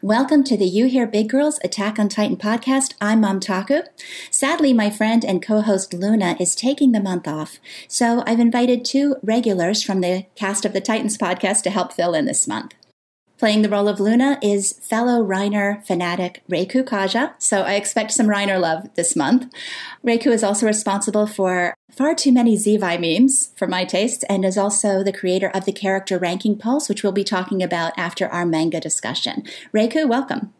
Welcome to the You Hear Big Girls Attack on Titan podcast. I'm Mom Taku. Sadly, my friend and co-host Luna is taking the month off, so I've invited two regulars from the cast of the Titans podcast to help fill in this month. Playing the role of Luna is fellow Reiner fanatic Reikukaja, so I expect some Reiner love this month. Reiku is also responsible for far too many Levi memes, for my taste, and is also the creator of the character ranking pulse, which we'll be talking about after our manga discussion. Reiku, welcome.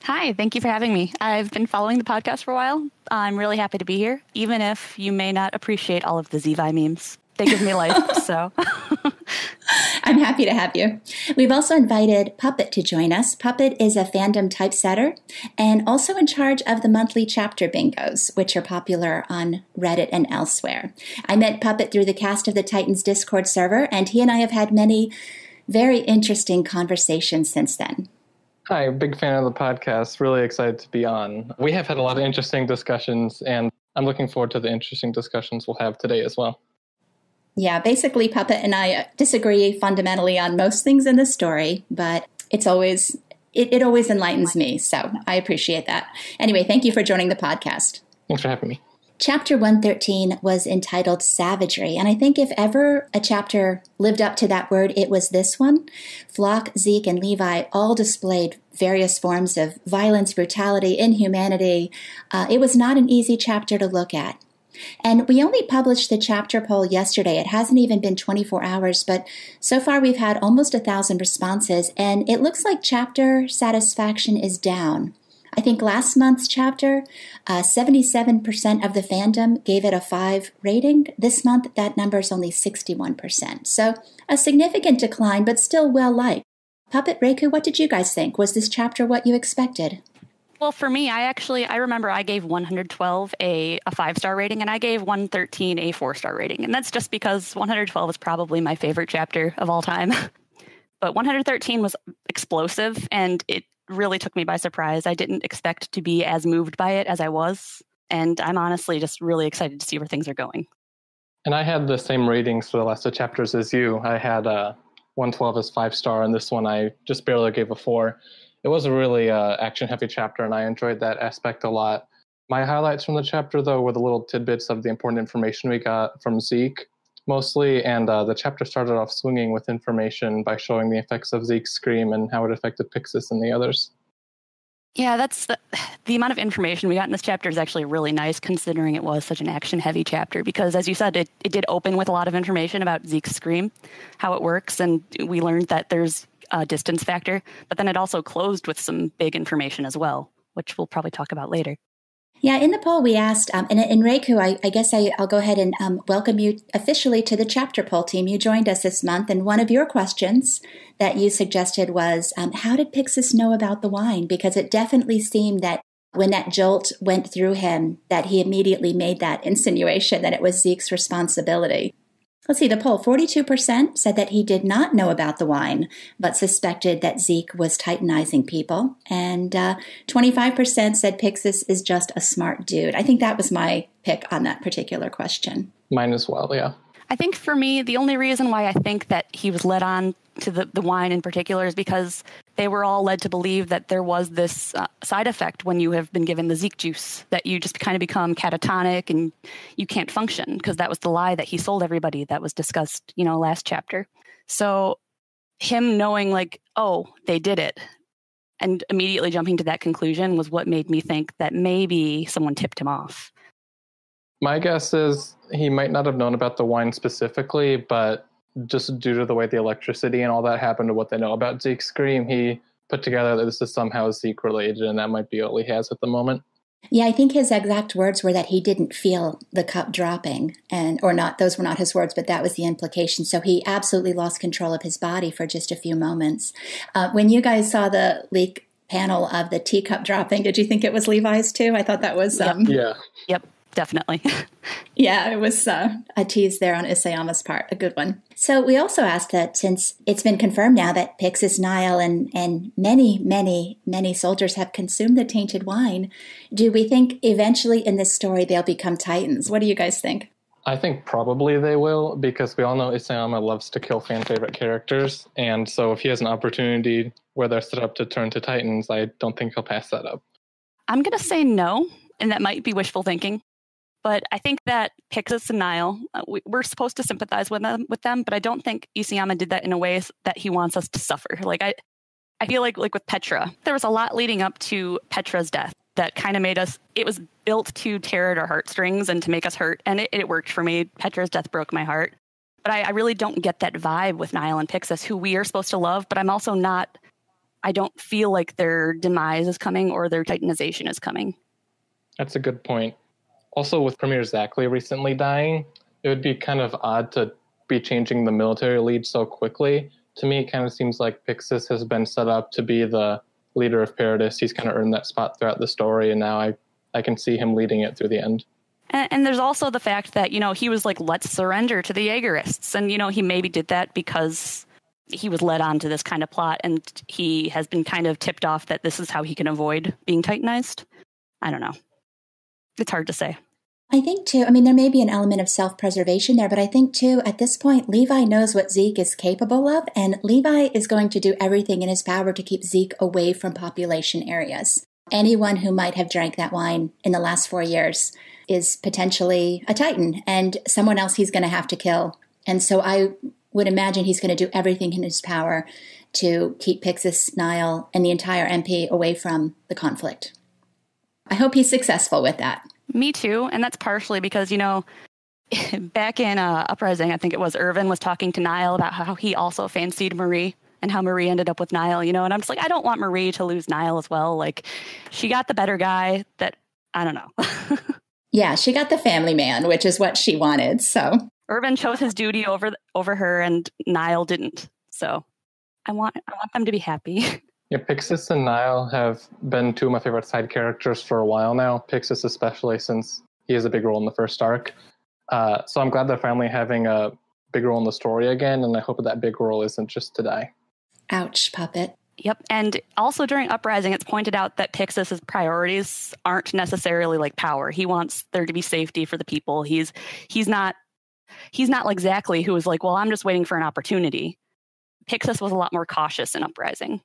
Hi, thank you for having me. I've been following the podcast for a while. I'm really happy to be here, even if you may not appreciate all of the Levi memes. They give me life, so... I'm happy to have you. We've also invited Puppet to join us. Puppet is a fandom typesetter and also in charge of the monthly chapter bingos, which are popular on Reddit and elsewhere. I met Puppet through the cast of the Titans Discord server, and he and I have had many very interesting conversations since then. Hi, big fan of the podcast. Really excited to be on. We have had a lot of interesting discussions, and I'm looking forward to the interesting discussions we'll have today as well. Yeah, basically, Puppet and I disagree fundamentally on most things in the story, but it always enlightens me, so I appreciate that. Anyway, thank you for joining the podcast. Thanks for having me. Chapter 113 was entitled Savagery, and I think if ever a chapter lived up to that word, it was this one. Floch, Zeke, and Levi all displayed various forms of violence, brutality, inhumanity. It was not an easy chapter to look at. And we only published the chapter poll yesterday. It hasn't even been 24 hours, but so far we've had almost 1,000 responses, and it looks like chapter satisfaction is down. I think last month's chapter, 77% of the fandom gave it a 5 rating. This month, that number is only 61%. So a significant decline, but still well-liked. Puppet, Reiku, what did you guys think? Was this chapter what you expected? Well, for me, I remember I gave 112 a 5-star rating, and I gave 113 a 4-star rating. And that's just because 112 is probably my favorite chapter of all time. But 113 was explosive, and it really took me by surprise. I didn't expect to be as moved by it as I was. And I'm honestly just really excited to see where things are going. And I had the same ratings for the last two chapters as you. I had 112 as 5-star, and this one I just barely gave a 4. It was a really action-heavy chapter, and I enjoyed that aspect a lot. My highlights from the chapter, though, were the little tidbits of the important information we got from Zeke, mostly, and the chapter started off swinging with information by showing the effects of Zeke's scream and how it affected Pixis and the others. Yeah, that's the amount of information we got in this chapter is actually really nice, considering it was such an action-heavy chapter, because, as you said, it did open with a lot of information about Zeke's scream, how it works, and we learned that there's a distance factor, but then it also closed with some big information as well, which we'll probably talk about later. Yeah, in the poll we asked, and in Reiku, I guess I'll go ahead and welcome you officially to the chapter poll team. You joined us this month, and one of your questions that you suggested was, how did Pixis know about the wine? Because it definitely seemed that when that jolt went through him, that he immediately made that insinuation that it was Zeke's responsibility. Let's see, the poll, 42% said that he did not know about the wine, but suspected that Zeke was titanizing people. And 25% said Pixis is just a smart dude. I think that was my pick on that particular question. Mine as well, yeah. I think for me, the only reason why I think that he was led on to the wine in particular is because they were all led to believe that there was this side effect when you have been given the Zeke juice, that you just kind of become catatonic and you can't function, because that was the lie that he sold everybody that was discussed, last chapter. So him knowing like, oh, they did it, and immediately jumping to that conclusion was what made me think that maybe someone tipped him off. My guess is he might not have known about the wine specifically, but just due to the way the electricity and all that happened to what they know about Zeke's scream, he put together that this is somehow Zeke related, and that might be all he has at the moment. Yeah, I think his exact words were that he didn't feel the cup dropping, or not. Those were not his words, but that was the implication. So he absolutely lost control of his body for just a few moments. When you guys saw the leak panel of the teacup dropping, did you think it was Levi's too? I thought that was... Yeah. Yep. Definitely. Yeah, it was a tease there on Isayama's part, a good one. So we also asked that since it's been confirmed now that Pixis, Nile, and many, many, many soldiers have consumed the tainted wine, do we think eventually in this story they'll become Titans? What do you guys think? I think probably they will, because we all know Isayama loves to kill fan favorite characters, and so if he has an opportunity where they're set up to turn to Titans, I don't think he'll pass that up. I'm going to say no, and that might be wishful thinking. But I think that Pixis and Nile, we're supposed to sympathize with them, but I don't think Isayama did that in a way that he wants us to suffer. Like I feel like with Petra, there was a lot leading up to Petra's death that kind of made us, it was built to tear at our heartstrings and to make us hurt. And it worked for me. Petra's death broke my heart. But I really don't get that vibe with Nile and Pixis, who we are supposed to love, but I'm also not, I don't feel like their demise is coming or their titanization is coming. That's a good point. Also, with Premier Zackley recently dying, it would be kind of odd to be changing the military lead so quickly. To me, it kind of seems like Pixis has been set up to be the leader of Paradis. He's kind of earned that spot throughout the story, and now I can see him leading it through the end. And there's also the fact that, he was like, let's surrender to the Jaegerists. And, he maybe did that because he was led on to this kind of plot, and he has been kind of tipped off that this is how he can avoid being titanized. I don't know. It's hard to say. I think, too, there may be an element of self-preservation there, but I think, too, at this point, Levi knows what Zeke is capable of, and Levi is going to do everything in his power to keep Zeke away from population areas. Anyone who might have drank that wine in the last 4 years is potentially a Titan, and someone else he's going to have to kill. And so I would imagine he's going to do everything in his power to keep Pixis, Nile, and the entire MP away from the conflict. I hope he's successful with that. Me too. And that's partially because, back in Uprising, I think it was, Irvin was talking to Nile about how he also fancied Marie and how Marie ended up with Nile, and I'm just like, I don't want Marie to lose Nile as well. Like, she got the better guy that, I don't know. Yeah, she got the family man, which is what she wanted, so. Irvin chose his duty over her, and Nile didn't. So I want them to be happy. Yeah, Pixis and Nile have been two of my favorite side characters for a while now. Pixis especially, since he has a big role in the first arc. So I'm glad they're finally having a big role in the story again, and I hope that big role isn't just to die. Ouch, Puppet. Yep, and also during Uprising, it's pointed out that Pixis's priorities aren't necessarily like power. He wants there to be safety for the people. He's not like Zackley, who was like, well, I'm just waiting for an opportunity. Pixis was a lot more cautious in Uprising.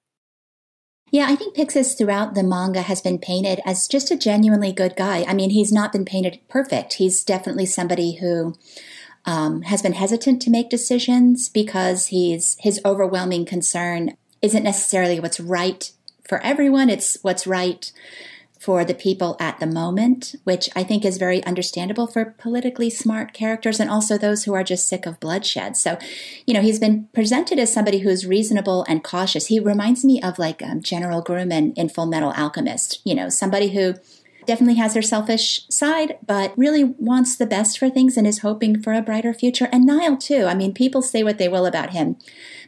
Yeah, I think Pixis throughout the manga has been painted as just a genuinely good guy. He's not been painted perfect. He's definitely somebody who has been hesitant to make decisions because his overwhelming concern isn't necessarily what's right for everyone. It's what's right for the people at the moment, which I think is very understandable for politically smart characters and also those who are just sick of bloodshed. So, he's been presented as somebody who's reasonable and cautious. He reminds me of like General Grumman in Full Metal Alchemist, somebody who definitely has their selfish side, but really wants the best for things and is hoping for a brighter future. And Nile, too. People say what they will about him,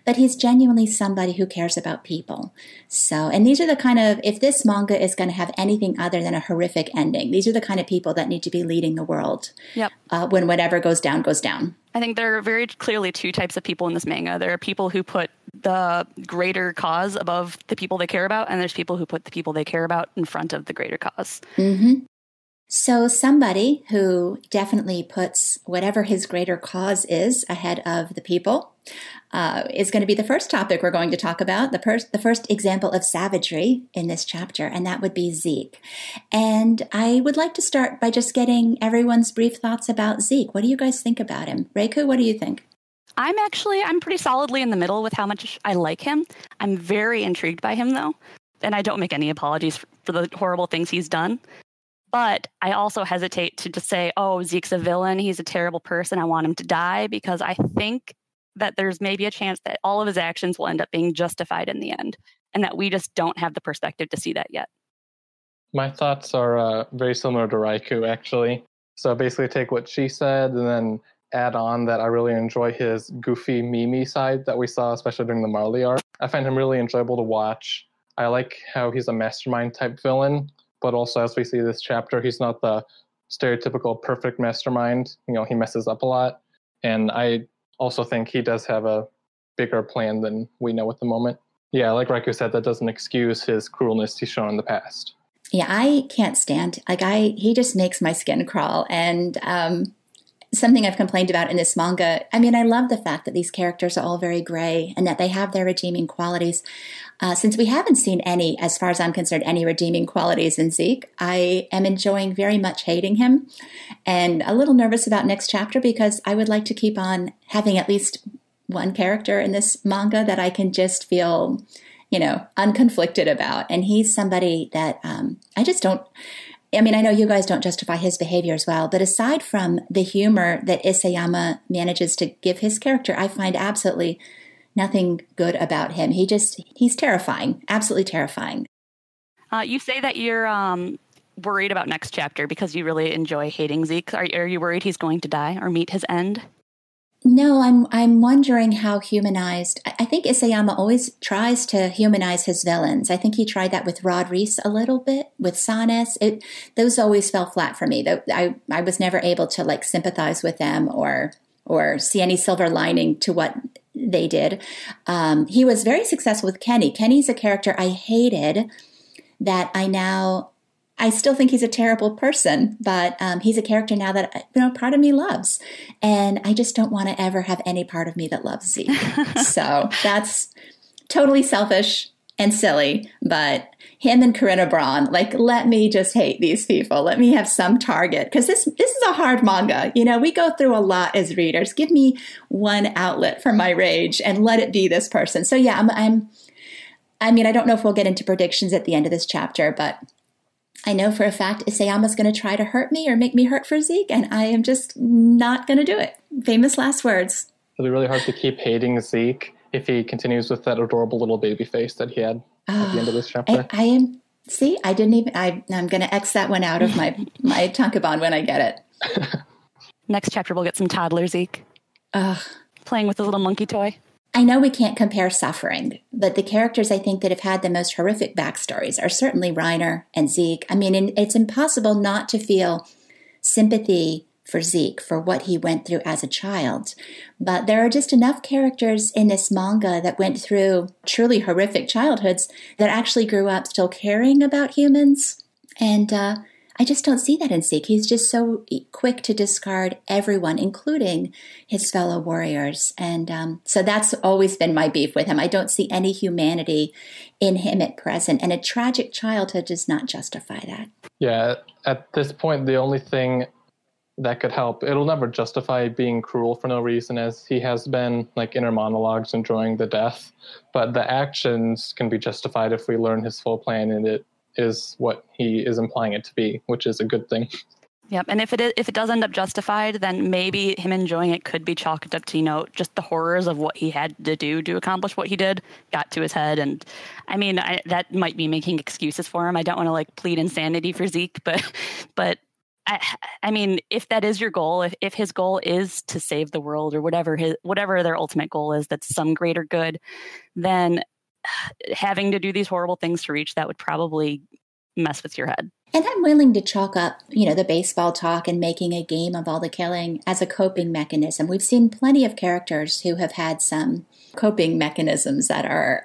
but he's genuinely somebody who cares about people. So, and these are the kind of, if this manga is going to have anything other than a horrific ending, these are the kind of people that need to be leading the world. Yep. When whatever goes down, goes down. I think there are very clearly two types of people in this manga. There are people who put the greater cause above the people they care about, and there's people who put the people they care about in front of the greater cause. Mm-hmm. So somebody who definitely puts whatever his greater cause is ahead of the people is going to be the first topic we're going to talk about, the first example of savagery in this chapter, and that would be Zeke. And I would like to start by just getting everyone's brief thoughts about Zeke. What do you guys think about him? Reiku, what do you think? I'm pretty solidly in the middle with how much I like him. I'm very intrigued by him, though, and I don't make any apologies for the horrible things he's done. But I also hesitate to just say, oh, Zeke's a villain, he's a terrible person, I want him to die, because I think that there's maybe a chance that all of his actions will end up being justified in the end, and that we just don't have the perspective to see that yet. My thoughts are very similar to Reiku, actually. So basically take what she said and then add on that I really enjoy his goofy, memey side that we saw, especially during the Marley arc. I find him really enjoyable to watch. I like how he's a mastermind type villain, but also as we see this chapter, he's not the stereotypical perfect mastermind. He messes up a lot. And I also think he does have a bigger plan than we know at the moment. Yeah, like Reiku said, that doesn't excuse his cruelness he's shown in the past. Yeah, I can't stand, he just makes my skin crawl. And something I've complained about in this manga. I mean, I love the fact that these characters are all very gray and that they have their redeeming qualities. Since we haven't seen any, as far as I'm concerned, any redeeming qualities in Zeke, I am enjoying very much hating him and a little nervous about next chapter because I would like to keep on having at least one character in this manga that I can just feel, unconflicted about. And he's somebody that I just don't. I mean, I know you guys don't justify his behavior as well, but aside from the humor that Isayama manages to give his character, I find absolutely nothing good about him. He's terrifying, absolutely terrifying. You say that you're worried about next chapter because you really enjoy hating Zeke. Are you worried he's going to die or meet his end? No, I'm wondering how humanized. I think Isayama always tries to humanize his villains. I think he tried that with Rod Reese a little bit, with Sanes. Those always fell flat for me. I was never able to sympathize with them or see any silver lining to what they did. He was very successful with Kenny. Kenny's a character I hated that I still think he's a terrible person, but he's a character now that part of me loves, and I just don't want to ever have any part of me that loves Zeke. So that's totally selfish and silly. But him and Corinna Braun, let me just hate these people. Let me have some target, because this is a hard manga. We go through a lot as readers. Give me one outlet for my rage, and let it be this person. So yeah, I don't know if we'll get into predictions at the end of this chapter, but I know for a fact Isayama's going to try to hurt me or make me hurt for Zeke, and I am just not going to do it. Famous last words. It'll be really hard to keep hating Zeke if he continues with that adorable little baby face that he had at the end of this chapter. I'm going to X that one out of my tankobon when I get it. Next chapter we'll get some toddler Zeke. Playing with his little monkey toy. I know we can't compare suffering, but the characters I think that have had the most horrific backstories are certainly Reiner and Zeke. I mean, it's impossible not to feel sympathy for Zeke, for what he went through as a child. But there are just enough characters in this manga that went through truly horrific childhoods that actually grew up still caring about humans. And I just don't see that in Zeke. He's just so quick to discard everyone, including his fellow warriors. And so that's always been my beef with him. I don't see any humanity in him at present. And a tragic childhood does not justify that. Yeah, at this point, the only thing that could help, it'll never justify being cruel for no reason, as he has been, inner monologues enjoying the death. But the actions can be justified if we learn his full plan, and it is what he is implying it to be, which is a good thing. Yep, and if it does end up justified, then maybe him enjoying it could be chalked up to, just the horrors of what he had to do to accomplish what he did got to his head. And I mean, that might be making excuses for him. I don't want to plead insanity for Zeke, but I mean, if that is your goal, if his goal is to save the world or whatever their ultimate goal is, that's some greater good, then having to do these horrible things to reach that would probably mess with your head. And I'm willing to chalk up, the baseball talk and making a game of all the killing as a coping mechanism. We've seen plenty of characters who have had some coping mechanisms that are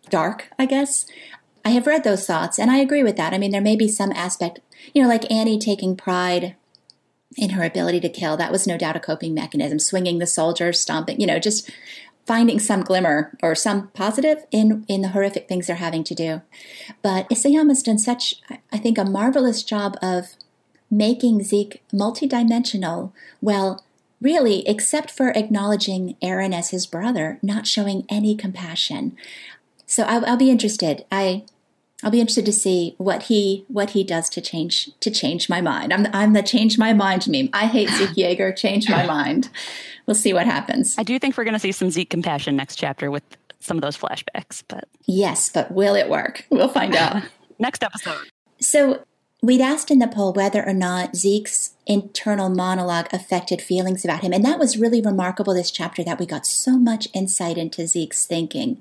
dark, I guess. I have read those thoughts, and I agree with that. I mean, there may be some aspect, like Annie taking pride in her ability to kill. That was no doubt a coping mechanism. Swinging the soldiers, stomping, just finding some glimmer or some positive in the horrific things they're having to do. But Isayama's done such, I think, a marvelous job of making Zeke multidimensional. Well, really, except for acknowledging Eren as his brother, not showing any compassion. So I'll be interested. I'll be interested to see what he does to change my mind. I'm the change my mind meme. I hate Zeke Yeager. Change my mind. We'll see what happens. I do think we're going to see some Zeke compassion next chapter with some of those flashbacks. But yes, but will it work? We'll find out. Next episode. So we'd asked in the poll whether or not Zeke's internal monologue affected feelings about him. And that was really remarkable this chapter, that we got so much insight into Zeke's thinking.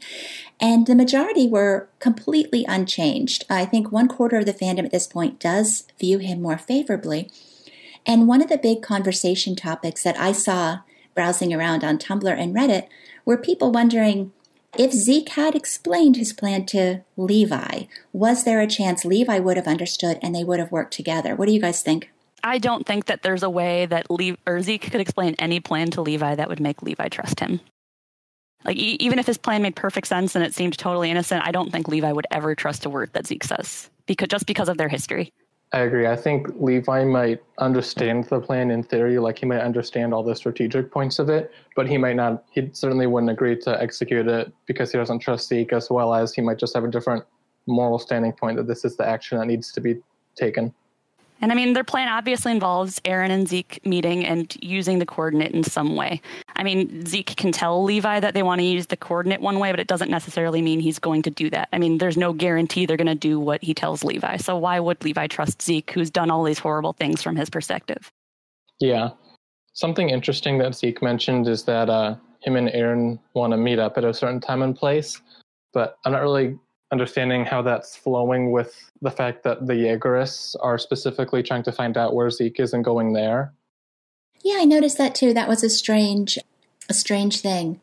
And the majority were completely unchanged. I think 1/4 of the fandom at this point does view him more favorably. And one of the big conversation topics that I saw browsing around on Tumblr and Reddit were people wondering if Zeke had explained his plan to Levi. Was there a chance Levi would have understood and they would have worked together? What do you guys think? I don't think that there's a way that Zeke could explain any plan to Levi that would make Levi trust him. Like, even if his plan made perfect sense and it seemed totally innocent, I don't think Levi would ever trust a word that Zeke says, because of their history. I agree. I think Levi might understand the plan in theory, like he might understand all the strategic points of it, but he might not, he certainly wouldn't agree to execute it because he doesn't trust Zeke, as well as he might just have a different moral standing point that this is the action that needs to be taken. And I mean, their plan obviously involves Aaron and Zeke meeting and using the coordinate in some way. I mean, Zeke can tell Levi that they want to use the coordinate one way, but it doesn't necessarily mean he's going to do that. I mean, there's no guarantee they're going to do what he tells Levi. So why would Levi trust Zeke, who's done all these horrible things from his perspective? Yeah. Something interesting that Zeke mentioned is that him and Aaron want to meet up at a certain time and place, but I'm not really understanding how that's flowing with the fact that the Jaegerists are specifically trying to find out where Zeke is and going there. Yeah, I noticed that too. That was a strange thing.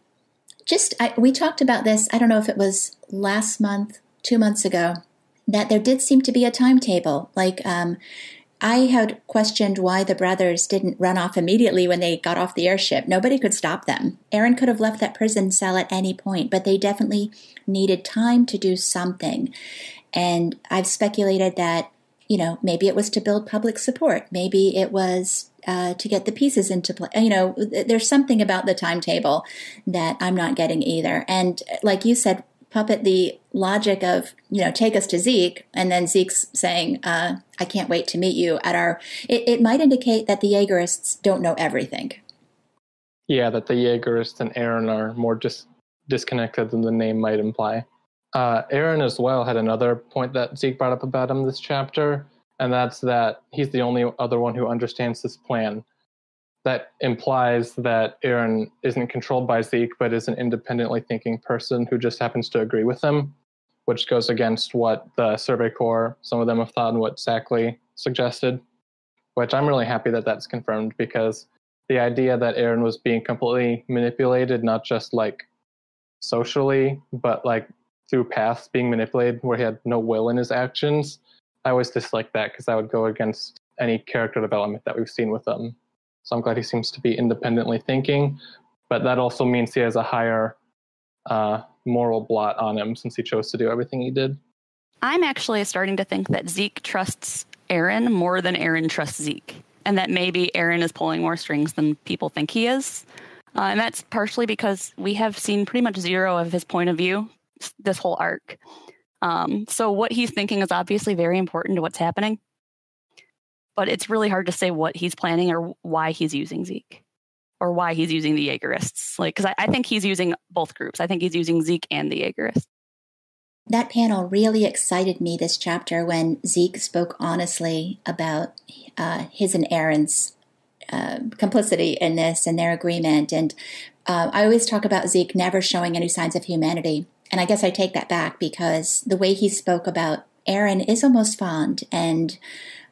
We talked about this, I don't know if it was last month, 2 months ago, that there did seem to be a timetable. Like, I had questioned why the brothers didn't run off immediately when they got off the airship. Nobody could stop them. Aaron could have left that prison cell at any point, but they definitely needed time to do something. And I've speculated that, maybe it was to build public support. Maybe it was to get the pieces into play. There's something about the timetable that I'm not getting either. And like you said, Puppet, the logic of, take us to Zeke, and then Zeke's saying, I can't wait to meet you at it might indicate that the Jaegerists don't know everything. Yeah, that the Jaegerists and Aaron are more disconnected than the name might imply. Aaron as well had another point that Zeke brought up about him this chapter, and that's that he's the only other one who understands this plan. That implies that Aaron isn't controlled by Zeke, but is an independently thinking person who just happens to agree with him, which goes against what the Survey Corps, some of them have thought, and what Sackley suggested, which I'm really happy that that's confirmed, because the idea that Aaron was being completely manipulated, not just like socially, but like through paths being manipulated where he had no will in his actions, I always dislike that because that would go against any character development that we've seen with him. So I'm glad he seems to be independently thinking, but that also means he has a higher moral blot on him since he chose to do everything he did. I'm actually starting to think that Zeke trusts Aaron more than Aaron trusts Zeke, and that maybe Aaron is pulling more strings than people think he is. And that's partially because we have seen pretty much zero of his point of view this whole arc. So what he's thinking is obviously very important to what's happening. But it's really hard to say what he's planning or why he's using Zeke or why he's using the Jaegerists. Because I think he's using both groups. I think he's using Zeke and the Jaegerists. That panel really excited me this chapter when Zeke spoke honestly about his and Aaron's complicity in this and their agreement. And I always talk about Zeke never showing any signs of humanity. And I guess I take that back because the way he spoke about Aaron is almost fond, and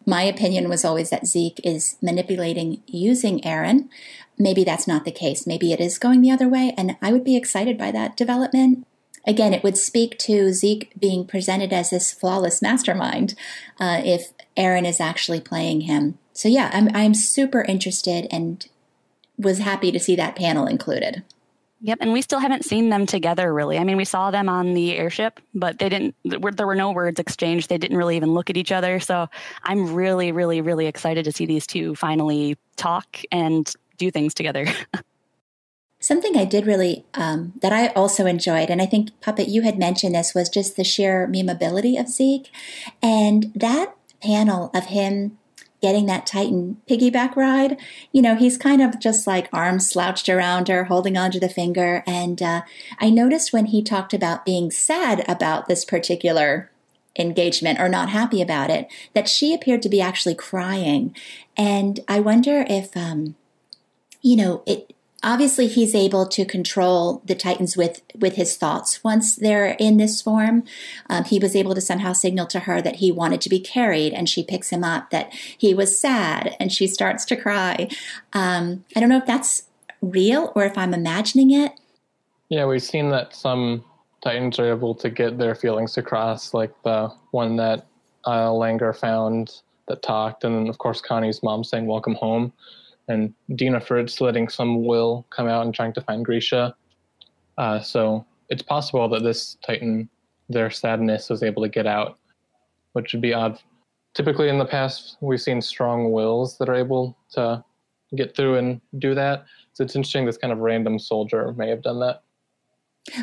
my opinion was always that Zeke is manipulating using Aaron. Maybe that's not the case. Maybe it is going the other way, and I would be excited by that development. Again, it would speak to Zeke being presented as this flawless mastermind if Aaron is actually playing him. So yeah, I'm super interested and was happy to see that panel included. Yep, and we still haven't seen them together, really. I mean, we saw them on the airship, but there were no words exchanged. They didn't really even look at each other. So I'm really, really, really excited to see these two finally talk and do things together. Something I did really, that I also enjoyed, and I think, Puppet, you had mentioned this, was just the sheer memeability of Zeke. And that panel of him getting that Titan piggyback ride, he's kind of just like arms slouched around her, holding onto the finger. And I noticed when he talked about being sad about this particular engagement or not happy about it, that she appeared to be actually crying. And I wonder if, obviously he's able to control the Titans with his thoughts. Once they're in this form, he was able to somehow signal to her that he wanted to be carried, and she picks him up, that he was sad, and she starts to cry. I don't know if that's real or if I'm imagining it. Yeah, we've seen that some Titans are able to get their feelings across, like the one that Langer found that talked. And then, of course, Connie's mom saying, welcome home. And Dina Fritz letting some will come out and trying to find Grisha. So it's possible that this Titan, their sadness, was able to get out, which would be odd. Typically in the past, we've seen strong wills that are able to get through and do that. So it's interesting this kind of random soldier may have done that.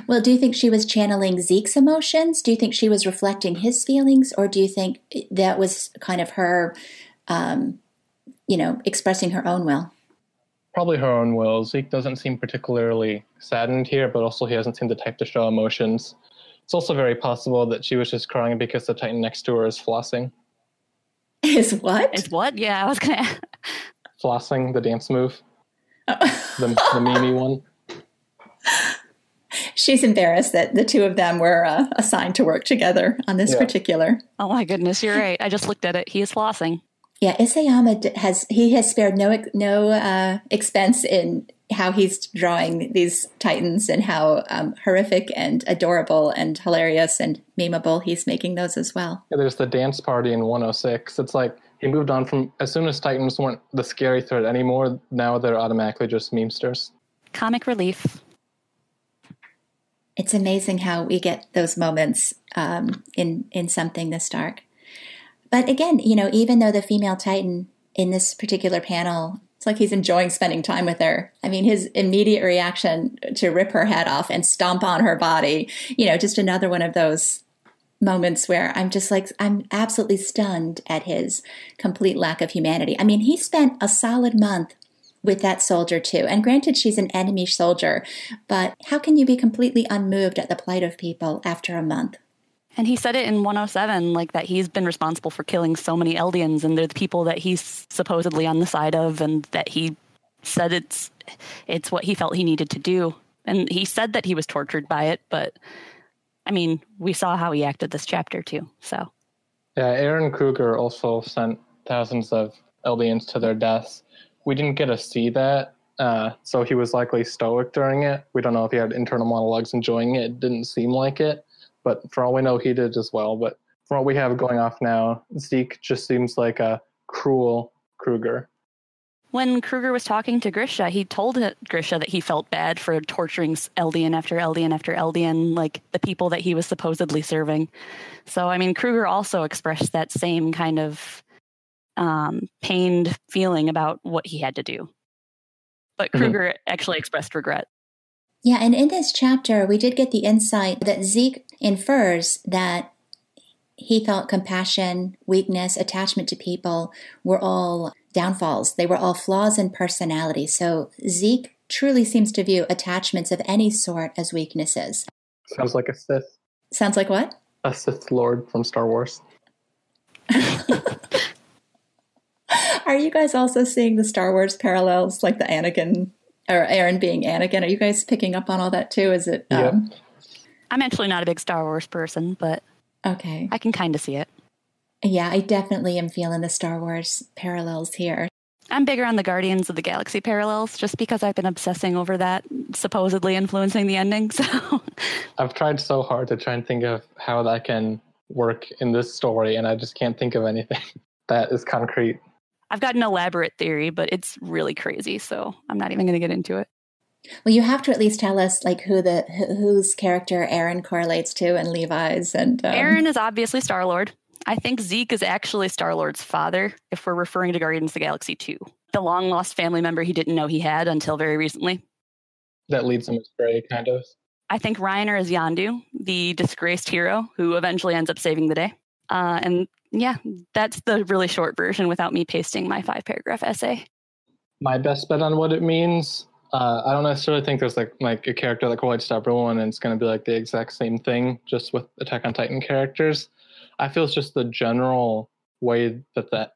Well, do you think she was channeling Zeke's emotions? Do you think she was reflecting his feelings? Or do you think that was kind of her, expressing her own will? Probably her own will. Zeke doesn't seem particularly saddened here, but also he hasn't seemed the type to show emotions. It's also very possible that she was just crying because the Titan next to her is flossing. Is what? Is what? Yeah, I was going to... Flossing, the dance move. The Mimi one. She's embarrassed that the two of them were assigned to work together on this particular. Oh my goodness, you're right. I just looked at it. He is flossing. Yeah, Isayama has spared no expense in how he's drawing these Titans and how horrific and adorable and hilarious and memeable he's making those as well. Yeah, there's the dance party in 106. It's like he moved on from, as soon as Titans weren't the scary threat anymore, now they're automatically just memesters. Comic relief. It's amazing how we get those moments in something this dark. But again, even though the female Titan in this particular panel, it's like he's enjoying spending time with her. I mean, his immediate reaction to rip her head off and stomp on her body, just another one of those moments where I'm just like, I'm absolutely stunned at his complete lack of humanity. I mean, he spent a solid month with that soldier too. And granted, she's an enemy soldier, but how can you be completely unmoved at the plight of people after a month? And he said it in 107, like that he's been responsible for killing so many Eldians, and they're the people that he's supposedly on the side of, and that he said it's what he felt he needed to do. And he said that he was tortured by it, but I mean, we saw how he acted this chapter too, so. Yeah, Aaron Kruger also sent thousands of Eldians to their deaths. We didn't get to see that, so he was likely stoic during it. We don't know if he had internal monologues enjoying it. It didn't seem like it, but for all we know, he did as well. But from what we have going off now, Zeke just seems like a cruel Kruger. When Kruger was talking to Grisha, he told Grisha that he felt bad for torturing Eldian after Eldian after Eldian, like the people that he was supposedly serving. So, I mean, Kruger also expressed that same kind of pained feeling about what he had to do. But Kruger actually expressed regret. Yeah, and in this chapter, we did get the insight that Zeke infers that he thought compassion, weakness, attachment to people were all downfalls. They were all flaws in personality. So Zeke truly seems to view attachments of any sort as weaknesses. Sounds like a Sith. Sounds like what? A Sith Lord from Star Wars. Are you guys also seeing the Star Wars parallels, like the Anakin, or Aaron being Anakin? Are you guys picking up on all that too? Is it? Yeah. I'm actually not a big Star Wars person, but okay, I can kind of see it. Yeah, I definitely am feeling the Star Wars parallels here. I'm bigger on the Guardians of the Galaxy parallels, just because I've been obsessing over that, supposedly influencing the ending. So I've tried so hard to try and think of how that can work in this story, and I just can't think of anything that is concrete. I've got an elaborate theory, but it's really crazy, so I'm not even going to get into it. Well, you have to at least tell us like whose character Aaron correlates to and Levi's. And Aaron is obviously Star-Lord. I think Zeke is actually Star-Lord's father, if we're referring to Guardians of the Galaxy 2. The long-lost family member he didn't know he had until very recently. That leads him astray, kind of. I think Reiner is Yondu, the disgraced hero who eventually ends up saving the day. And yeah, that's the really short version without me pasting my 5-paragraph essay. My best bet on what it means, I don't necessarily think there's like a character that correlates to everyone and it's going to be like the exact same thing just with Attack on Titan characters. I feel it's just the general way that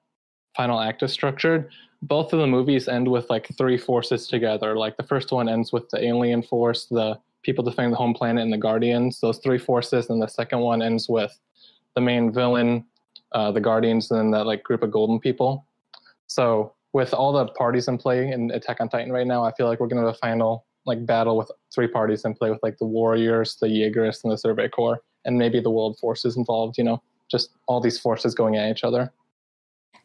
final act is structured. Both of the movies end with like 3 forces together. Like the first one ends with the alien force, the people defending the home planet, and the Guardians. Those 3 forces. And the second one ends with the main villain, the Guardians, and then that like group of golden people. So with all the parties in play in Attack on Titan right now, I feel like we're going to have a final like battle with 3 parties in play with like the Warriors, the Jaegerists, and the Survey Corps, and maybe the World Forces involved, just all these forces going at each other.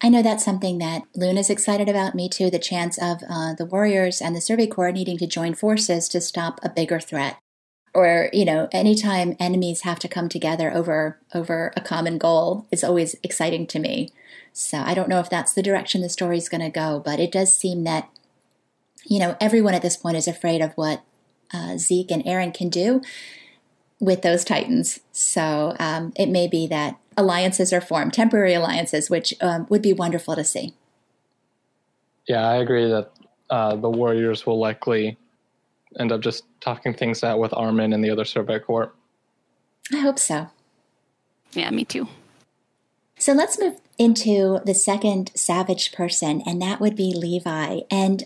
I know that's something that Luna's excited about, me too, the chance of the Warriors and the Survey Corps needing to join forces to stop a bigger threat. Or, anytime enemies have to come together over a common goal is always exciting to me. So I don't know if that's the direction the story's going to go, but it does seem that, everyone at this point is afraid of what Zeke and Aaron can do with those Titans. So it may be that alliances are formed, temporary alliances, which would be wonderful to see. Yeah, I agree that the Warriors will likely end up just talking things out with Armin and the other Survey Corps. I hope so. Yeah, me too. So let's move into the second savage person, and that would be Levi. And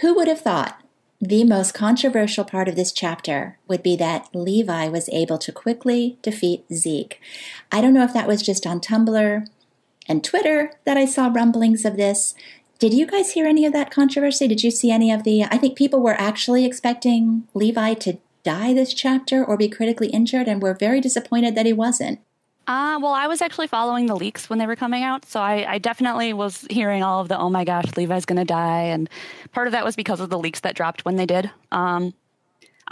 who would have thought the most controversial part of this chapter would be that Levi was able to quickly defeat Zeke? I don't know if that was just on Tumblr and Twitter that I saw rumblings of this. Did you guys hear any of that controversy? Did you see any of I think people were actually expecting Levi to die this chapter or be critically injured, and were very disappointed that he wasn't. Well, I was actually following the leaks when they were coming out, so I definitely was hearing all of the, oh my gosh, Levi's going to die, and part of that was because of the leaks that dropped when they did. I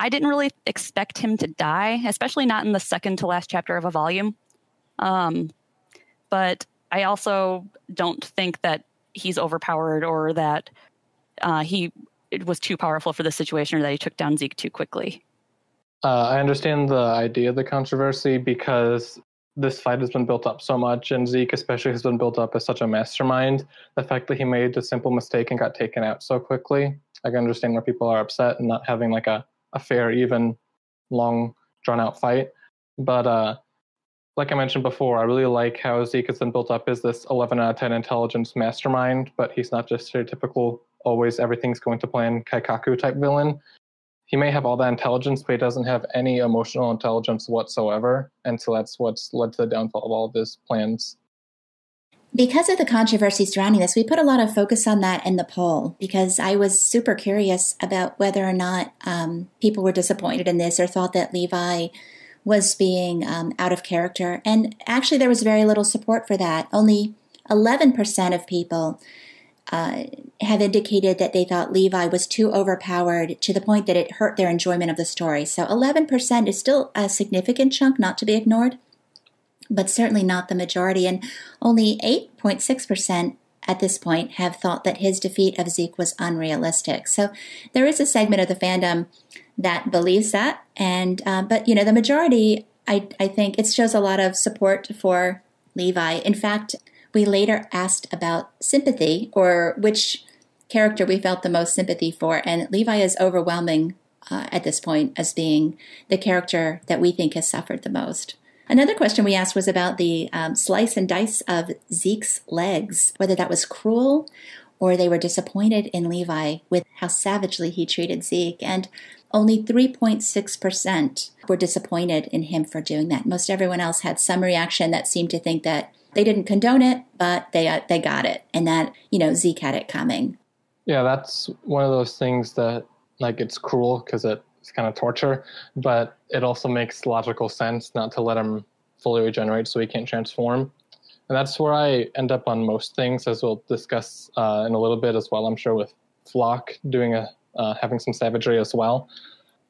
didn't really expect him to die, especially not in the second to last chapter of a volume. But I also don't think that he's overpowered or that it was too powerful for the situation or that he took down Zeke too quickly. I understand the idea of the controversy because this fight has been built up so much, and Zeke especially has been built up as such a mastermind. The fact that he made a simple mistake and got taken out so quickly, I can understand where people are upset and not having like a fair, even, long, drawn-out fight. But like I mentioned before, I really like how Zeke has been built up as this 11 out of 10 intelligence mastermind, but he's not just your typical, always everything's going to plan Kaikaku type villain. He may have all that intelligence, but he doesn't have any emotional intelligence whatsoever. And so that's what's led to the downfall of all of his plans. Because of the controversy surrounding this, we put a lot of focus on that in the poll, because I was super curious about whether or not people were disappointed in this or thought that Levi was being out of character. And actually, there was very little support for that. Only 11% of people have indicated that they thought Levi was too overpowered to the point that it hurt their enjoyment of the story. So 11% is still a significant chunk not to be ignored, but certainly not the majority. And only 8.6% at this point have thought that his defeat of Zeke was unrealistic. So there is a segment of the fandom that believes that. And but, the majority, I think it shows a lot of support for Levi. In fact, we later asked about sympathy, or which character we felt the most sympathy for, and Levi is overwhelming at this point as being the character that we think has suffered the most. Another question we asked was about the slice and dice of Zeke's legs, whether that was cruel or they were disappointed in Levi with how savagely he treated Zeke, and only 3.6% were disappointed in him for doing that. Most everyone else had some reaction that seemed to think that they didn't condone it, but they got it, and that, Zeke had it coming. Yeah, that's one of those things that, it's cruel because it's kind of torture, but it also makes logical sense not to let him fully regenerate so he can't transform. And that's where I end up on most things, as we'll discuss in a little bit as well, I'm sure, with Floch doing having some savagery as well.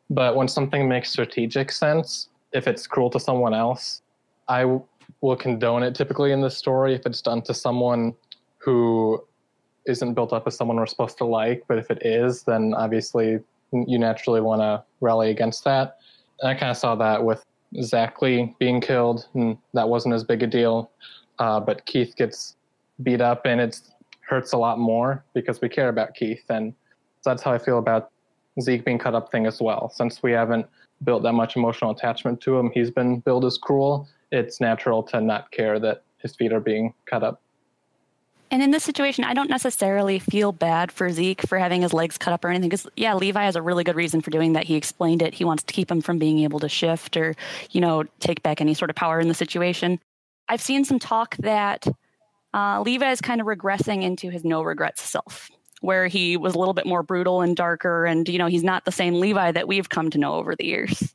But when something makes strategic sense, if it's cruel to someone else, I will condone it typically in this story if it's done to someone who isn't built up as someone we're supposed to like. But if it is, then obviously you naturally want to rally against that. And I kind of saw that with Zachary being killed, and that wasn't as big a deal. But Keith gets beat up, and it hurts a lot more because we care about Keith. And so that's how I feel about Zeke being cut up thing as well. Since we haven't built that much emotional attachment to him, he's been billed as cruel. It's natural to not care that his feet are being cut up. And in this situation, I don't necessarily feel bad for Zeke for having his legs cut up or anything, because, yeah, Levi has a really good reason for doing that. He explained it. He wants to keep him from being able to shift or, take back any sort of power in the situation. I've seen some talk that Levi is kind of regressing into his no regrets self, where he was a little bit more brutal and darker, and, he's not the same Levi that we've come to know over the years.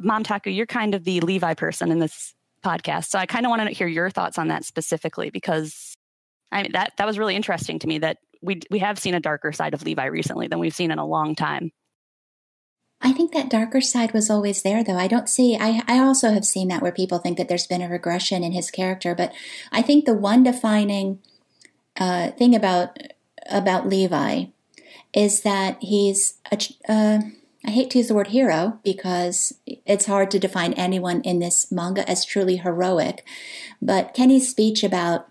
Mom Taku, you're kind of the Levi person in this podcast, so I kind of want to hear your thoughts on that specifically, because I mean, that was really interesting to me that we have seen a darker side of Levi recently than we've seen in a long time. I think that darker side was always there, though. I also have seen that where people think that there's been a regression in his character, but I think the one defining thing about Levi is that he's I hate to use the word hero because it's hard to define anyone in this manga as truly heroic, but Kenny's speech about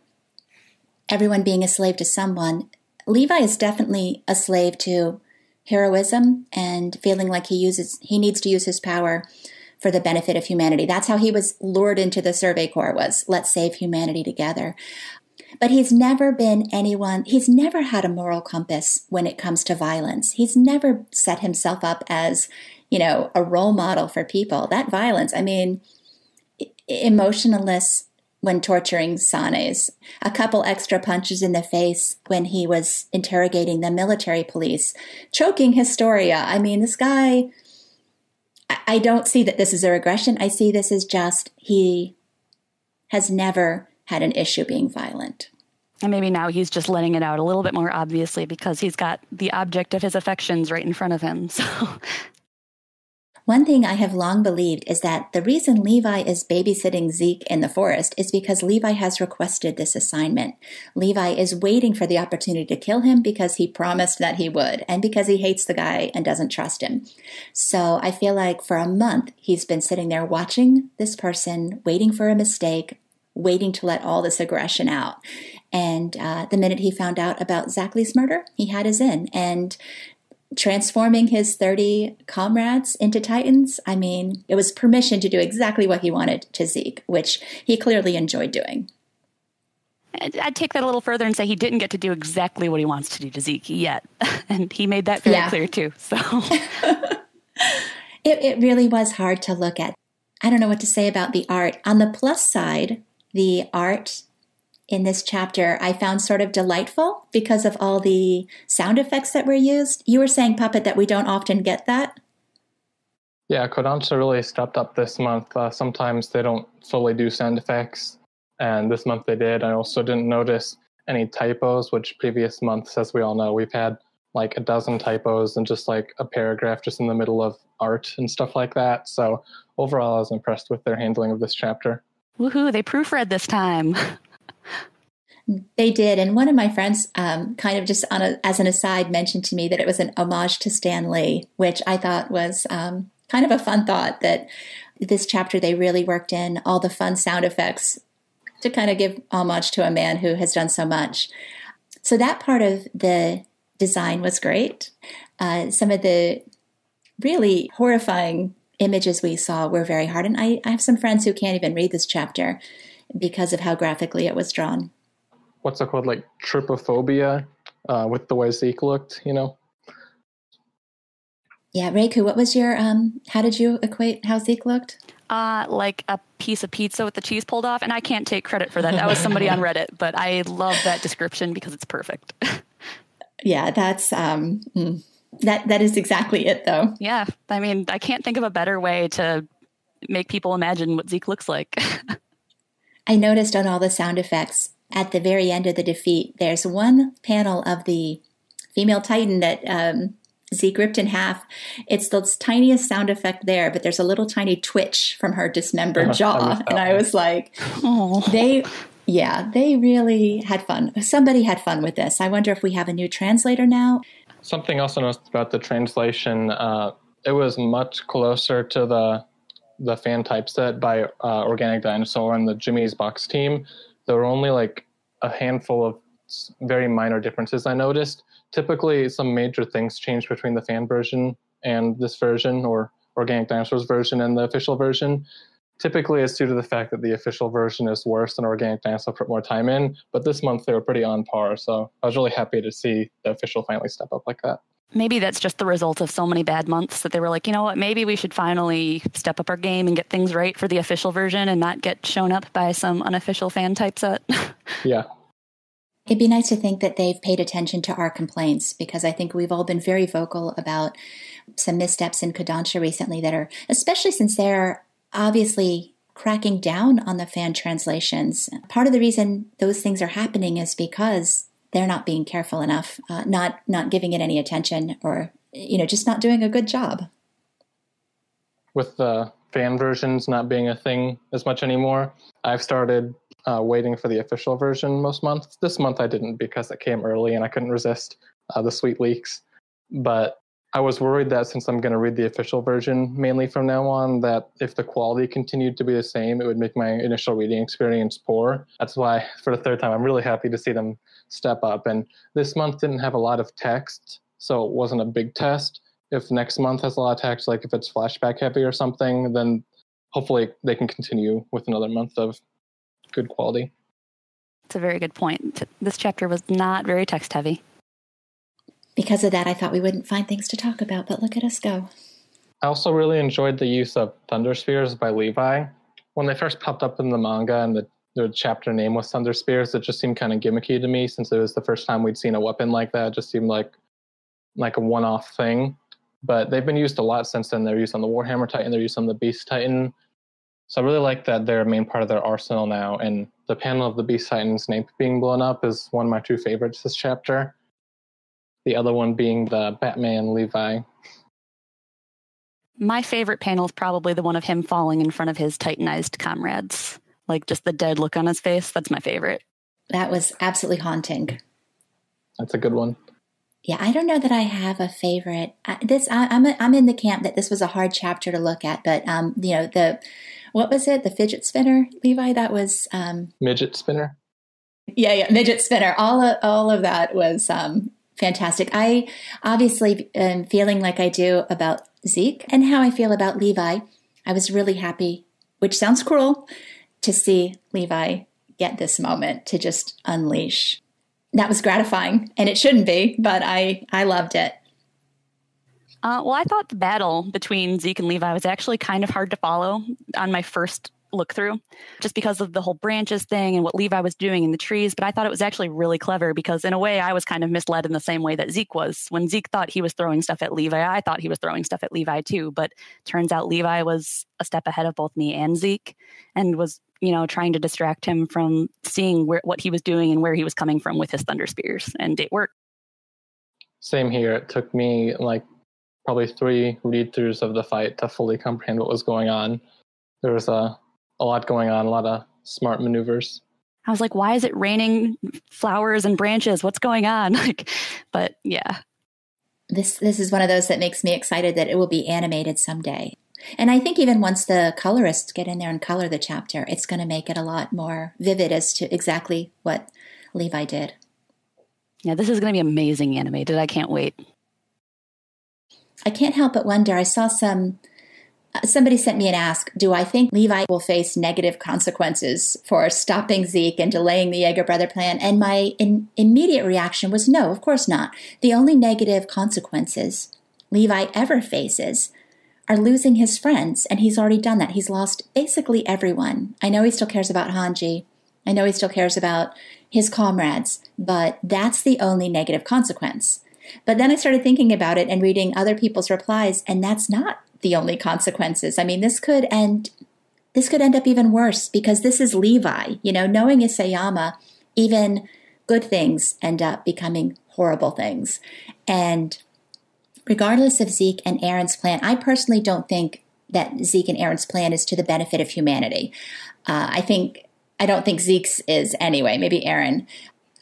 everyone being a slave to someone, Levi is definitely a slave to heroism and feeling like he needs to use his power for the benefit of humanity. That's how he was lured into the Survey Corps, was let's save humanity together. But he's never had a moral compass when it comes to violence. He's never set himself up as, a role model for people. That violence, emotionless when torturing Sanes, a couple extra punches in the face when he was interrogating the military police, choking Historia. This guy, I don't see that this is a regression. I see this as just he has never had an issue being violent. And maybe now he's just letting it out a little bit more obviously because he's got the object of his affections right in front of him. So, one thing I have long believed is that the reason Levi is babysitting Zeke in the forest is because Levi has requested this assignment. Levi is waiting for the opportunity to kill him because he promised that he would, and because he hates the guy and doesn't trust him. So I feel like for a month, he's been sitting there watching this person, waiting for a mistake, waiting to let all this aggression out. And the minute he found out about Zackley's murder, he had his in. And transforming his 30 comrades into Titans, it was permission to do exactly what he wanted to Zeke, which he clearly enjoyed doing. I'd take that a little further and say he didn't get to do exactly what he wants to do to Zeke yet. And he made that very clear too. So it really was hard to look at. I don't know what to say about the art. On the plus side, the art in this chapter I found sort of delightful because of all the sound effects that were used. You were saying, Puppet, that we don't often get that? Yeah, Kodansha really stepped up this month. Sometimes they don't fully do sound effects, and this month they did. I also didn't notice any typos, which previous months, as we all know, we've had like a dozen typos and just like a paragraph just in the middle of art and stuff like that. So overall, I was impressed with their handling of this chapter. Woohoo, they proofread this time. They did, and one of my friends kind of just as an aside mentioned to me that it was an homage to Stan Lee, which I thought was kind of a fun thought, that this chapter they really worked in all the fun sound effects to kind of give homage to a man who has done so much. So that part of the design was great. Some of the really horrifying images we saw were very hard, and I have some friends who can't even read this chapter because of how graphically it was drawn. What's it called, like trypophobia with the way Zeke looked, Yeah, Reiku, what was your, how did you equate how Zeke looked? Like a piece of pizza with the cheese pulled off, and I can't take credit for that. That was somebody on Reddit, but I love that description because it's perfect. Yeah, that's, that is exactly it, though. Yeah, I can't think of a better way to make people imagine what Zeke looks like. I noticed on all the sound effects, at the very end of the defeat, there's one panel of the female Titan that Zeke ripped in half. It's the tiniest sound effect there, but there's a little tiny twitch from her dismembered jaw. And I was like, they really had fun. Somebody had fun with this. I wonder if we have a new translator now. Something else I noticed about the translation, it was much closer to the fan typeset by Organic Dinosaur and the Jimmy's Box team. There were only like a handful of very minor differences I noticed. Typically, some major things change between the fan version and this version, or Organic Dinosaur's version and the official version. Typically, it's due to the fact that the official version is worse than Organic Dinosaur put more time in, but this month they were pretty on par, so I was really happy to see the official finally step up like that. Maybe that's just the result of so many bad months that they were like, you know what, maybe we should finally step up our game and get things right for the official version and not get shown up by some unofficial fan typeset. Yeah. It'd be nice to think that they've paid attention to our complaints, because I think we've all been very vocal about some missteps in Kodansha recently that are, especially since they're obviously cracking down on the fan translations. Part of the reason those things are happening is because they're not being careful enough, not giving it any attention, or just not doing a good job. With the fan versions not being a thing as much anymore, I've started waiting for the official version most months. This month I didn't because it came early and I couldn't resist the sweet leaks. But I was worried that since I'm going to read the official version mainly from now on, that if the quality continued to be the same, it would make my initial reading experience poor. That's why, for the third time, I'm really happy to see them step up. And this month didn't have a lot of text, so it wasn't a big test. If next month has a lot of text, like if it's flashback heavy or something, then hopefully they can continue with another month of good quality. It's a very good point. This chapter was not very text heavy. Because of that, I thought we wouldn't find things to talk about, but look at us go. I also really enjoyed the use of Thunder Spears by Levi. When they first popped up in the manga and the chapter name was Thunder Spears, it just seemed kind of gimmicky to me since it was the first time we'd seen a weapon like that. It just seemed like a one-off thing. But they've been used a lot since then. They're used on the Warhammer Titan, they're used on the Beast Titan. So I really like that they're a main part of their arsenal now. And the panel of the Beast Titan's name being blown up is one of my two favorites this chapter. The other one being the Batman Levi. My favorite panel is probably the one of him falling in front of his Titanized comrades. Like just the dead look on his face. That's my favorite. That was absolutely haunting. That's a good one. Yeah, I don't know that I have a favorite. I'm in the camp that this was a hard chapter to look at, but what was it? The fidget spinner, Levi? That was midget spinner. Yeah, midget spinner. All of that was fantastic. I obviously am feeling like I do about Zeke and how I feel about Levi. I was really happy, which sounds cruel, to see Levi get this moment to just unleash. That was gratifying, and it shouldn't be, but I loved it. Well, I thought the battle between Zeke and Levi was actually kind of hard to follow on my first look through, just because of the whole branches thing and what Levi was doing in the trees. But I thought it was actually really clever because in a way I was kind of misled in the same way that Zeke was. When Zeke thought he was throwing stuff at Levi, I thought he was throwing stuff at Levi too. But turns out Levi was a step ahead of both me and Zeke and was, trying to distract him from seeing what he was doing and where he was coming from with his Thunder Spears. And it worked. Same here. It took me probably 3 read-throughs of the fight to fully comprehend what was going on. There was a lot going on, a lot of smart maneuvers. I was like, why is it raining flowers and branches? What's going on? But yeah. This is one of those that makes me excited that it will be animated someday. And I think even once the colorists get in there and color the chapter, it's going to make it a lot more vivid as to exactly what Levi did. Yeah, this is going to be amazing animated. I can't wait. I can't help but wonder, I saw somebody sent me an ask, do I think Levi will face negative consequences for stopping Zeke and delaying the Yeager brother plan? And my immediate reaction was no, of course not. The only negative consequences Levi ever faces are losing his friends, and he's already done that. He's lost basically everyone. I know he still cares about Hanji. I know he still cares about his comrades, but that's the only negative consequence. But then I started thinking about it and reading other people's replies, and that's not the only consequences. I mean, this could end up even worse because this is Levi. Knowing Isayama, even good things end up becoming horrible things. And regardless of Zeke and Aaron's plan, I personally don't think that Zeke and Aaron's plan is to the benefit of humanity. I don't think Zeke's is anyway, maybe Aaron.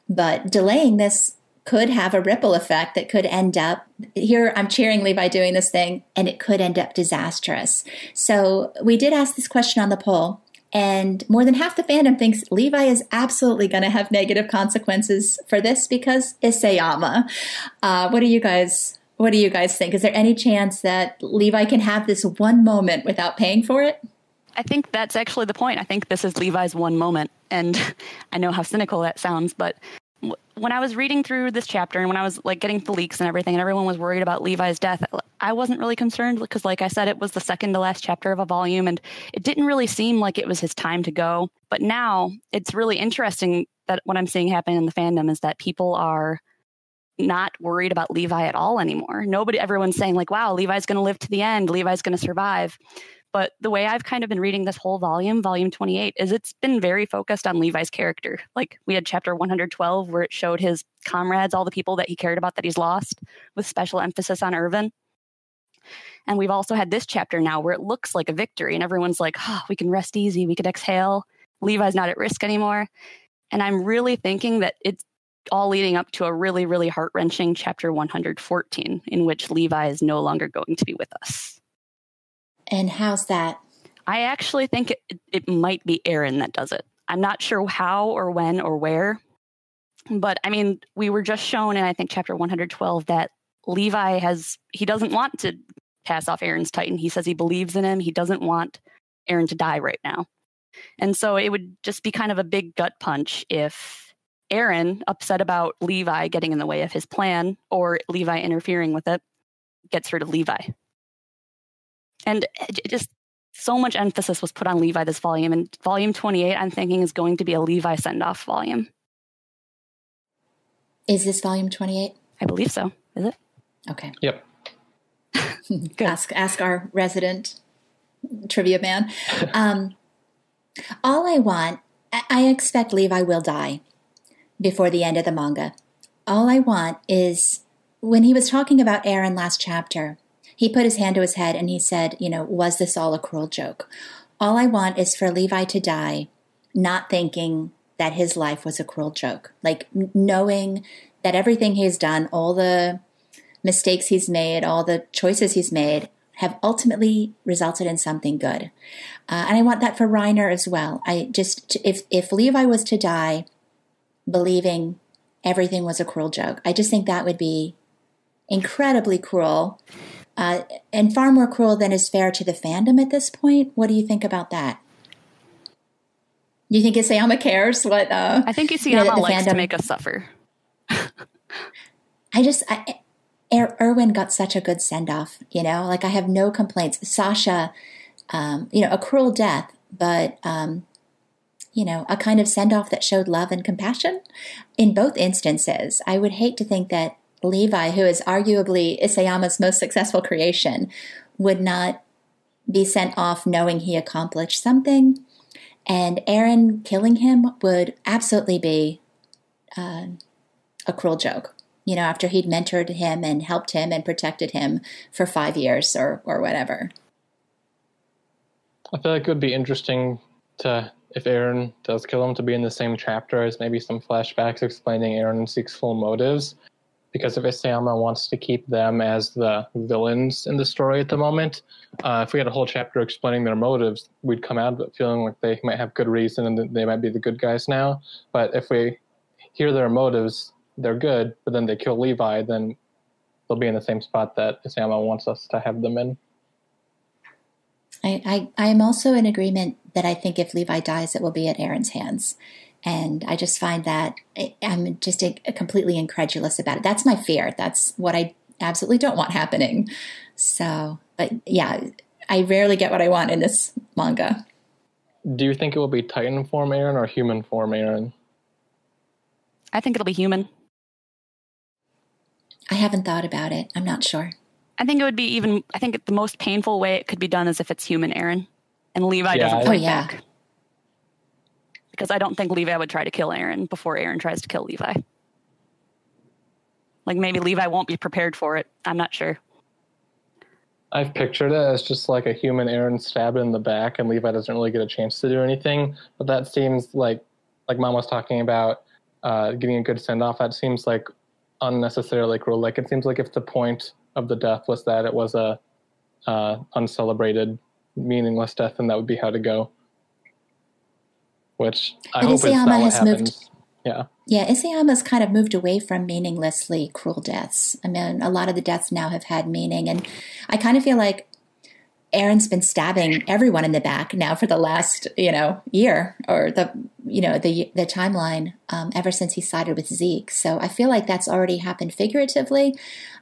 But delaying this could have a ripple effect that could end up, here I'm cheering Levi doing this thing, and it could end up disastrous. So we did ask this question on the poll, and more than half the fandom thinks Levi is absolutely going to have negative consequences for this because Isayama. What do you guys think? Is there any chance that Levi can have this one moment without paying for it? I think that's actually the point. I think this is Levi's one moment. And I know how cynical that sounds, but when I was reading through this chapter and when I was getting the leaks and everything and everyone was worried about Levi's death, I wasn't really concerned because like I said, it was the second to last chapter of a volume and it didn't really seem like it was his time to go. But now it's really interesting that what I'm seeing happen in the fandom is that people are not worried about Levi at all anymore. Everyone's saying wow, Levi's going to live to the end. Levi's going to survive. but the way I've kind of been reading this whole volume 28, is it's been very focused on Levi's character. Like, we had chapter 112 where it showed his comrades, all the people that he cared about that he's lost, with special emphasis on Irvin. And we've also had this chapter now where it looks like a victory and everyone's like, oh, we can rest easy, we could exhale. Levi's not at risk anymore. And I'm really thinking that it's all leading up to a really, really heart-wrenching chapter 114, in which Levi is no longer going to be with us. And how's that? I actually think it might be Aaron that does it. I'm not sure how or when or where. But, I mean, we were just shown in, I think, chapter 112 that Levi he doesn't want to pass off Aaron's Titan. He says he believes in him. He doesn't want Aaron to die right now. And so it would just be kind of a big gut punch if Aaron, upset about Levi getting in the way of his plan, or Levi interfering with it, gets rid of Levi. And it just, so much emphasis was put on Levi this volume, and volume 28, I'm thinking, is going to be a Levi send-off volume. Is this volume 28? I believe so. Is it? Okay. Yep. Ask our resident trivia man. All I want, I expect Levi will die before the end of the manga. All I want is, when he was talking about Aaron last chapter, he put his hand to his head and he said, was this all a cruel joke? All I want is for Levi to die, not thinking that his life was a cruel joke. Like, knowing that everything he's done, all the mistakes he's made, all the choices he's made, have ultimately resulted in something good. And I want that for Reiner as well. If Levi was to die believing everything was a cruel joke, I just think that would be incredibly cruel, and far more cruel than is fair to the fandom at this point. What do you think about that? Do you think Isayama cares what? I think Isayama likes to make us suffer. Erwin got such a good send-off, like, I have no complaints. Sasha, a cruel death, but, a kind of send-off that showed love and compassion in both instances. I would hate to think that Levi, who is arguably Isayama's most successful creation, would not be sent off knowing he accomplished something. And Aaron killing him would absolutely be a cruel joke, after he'd mentored him and helped him and protected him for 5 years or whatever. I feel like it would be interesting if Aaron does kill him, to be in the same chapter as maybe some flashbacks explaining Aaron and Zeke's full motives. Because if Isayama wants to keep them as the villains in the story at the moment, if we had a whole chapter explaining their motives, we'd come out of it feeling like they might have good reason and they might be the good guys now. But if we hear their motives, they're good, but then they kill Levi, then they'll be in the same spot that Isayama wants us to have them in. I am also in agreement that I think if Levi dies, it will be at Aaron's hands. And I just find that I'm just completely incredulous about it. That's my fear. That's what I absolutely don't want happening. So, but yeah, I rarely get what I want in this manga. Do you think it will be Titan form Aaron or human form Aaron? I think it'll be human. I haven't thought about it. I'm not sure. I think it would be I think the most painful way it could be done is if it's human Aaron. And Levi doesn't fight back. Because I don't think Levi would try to kill Aaron before Aaron tries to kill Levi. Like, maybe Levi won't be prepared for it. I'm not sure. I've pictured it as just like a human Aaron stabbed in the back and Levi doesn't really get a chance to do anything. But that seems like Mom was talking about getting a good send-off, that seems like unnecessarily cruel. Like, it seems like if the point of the death was that it was a uncelebrated, meaningless death, then that would be how to go. Which I hope is not what happens. Yeah, Isayama's kind of moved away from meaninglessly cruel deaths. I mean, a lot of the deaths now have had meaning, and I kind of feel like Aaron's been stabbing everyone in the back now for the last, year, or the timeline ever since he sided with Zeke. So I feel like that's already happened figuratively.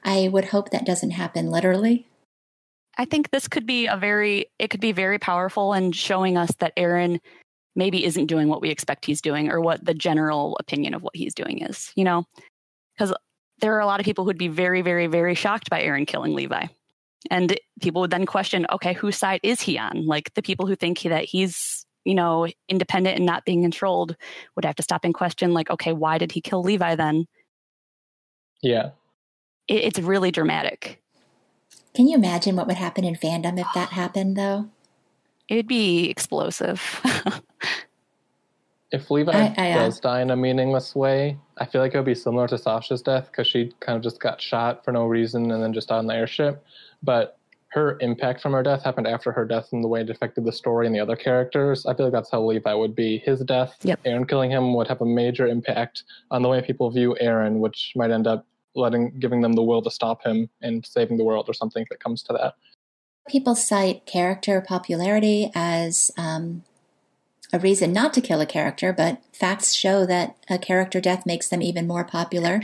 I would hope that doesn't happen literally. I think this could be very powerful in showing us that Aaron maybe isn't doing what we expect he's doing, or what the general opinion of what he's doing is, because there are a lot of people who'd be very, very, very shocked by Aaron killing Levi. And people would then question, okay, whose side is he on? Like the people who think that he's, independent and not being controlled would have to stop and question, like, okay, why did he kill Levi then? Yeah. It's really dramatic. Can you imagine what would happen in fandom if that happened, though? It'd be explosive. If Levi does die in a meaningless way, I feel like it would be similar to Sasha's death, because she kind of just got shot for no reason and then just died on the airship. But her impact from her death happened after her death, and the way it affected the story and the other characters. I feel like that's how Levi would be. His death, Eren killing him, would have a major impact on the way people view Eren, which might end up giving them the will to stop him and saving the world or something if it comes to that. People cite character popularity as a reason not to kill a character, but facts show that a character death makes them even more popular.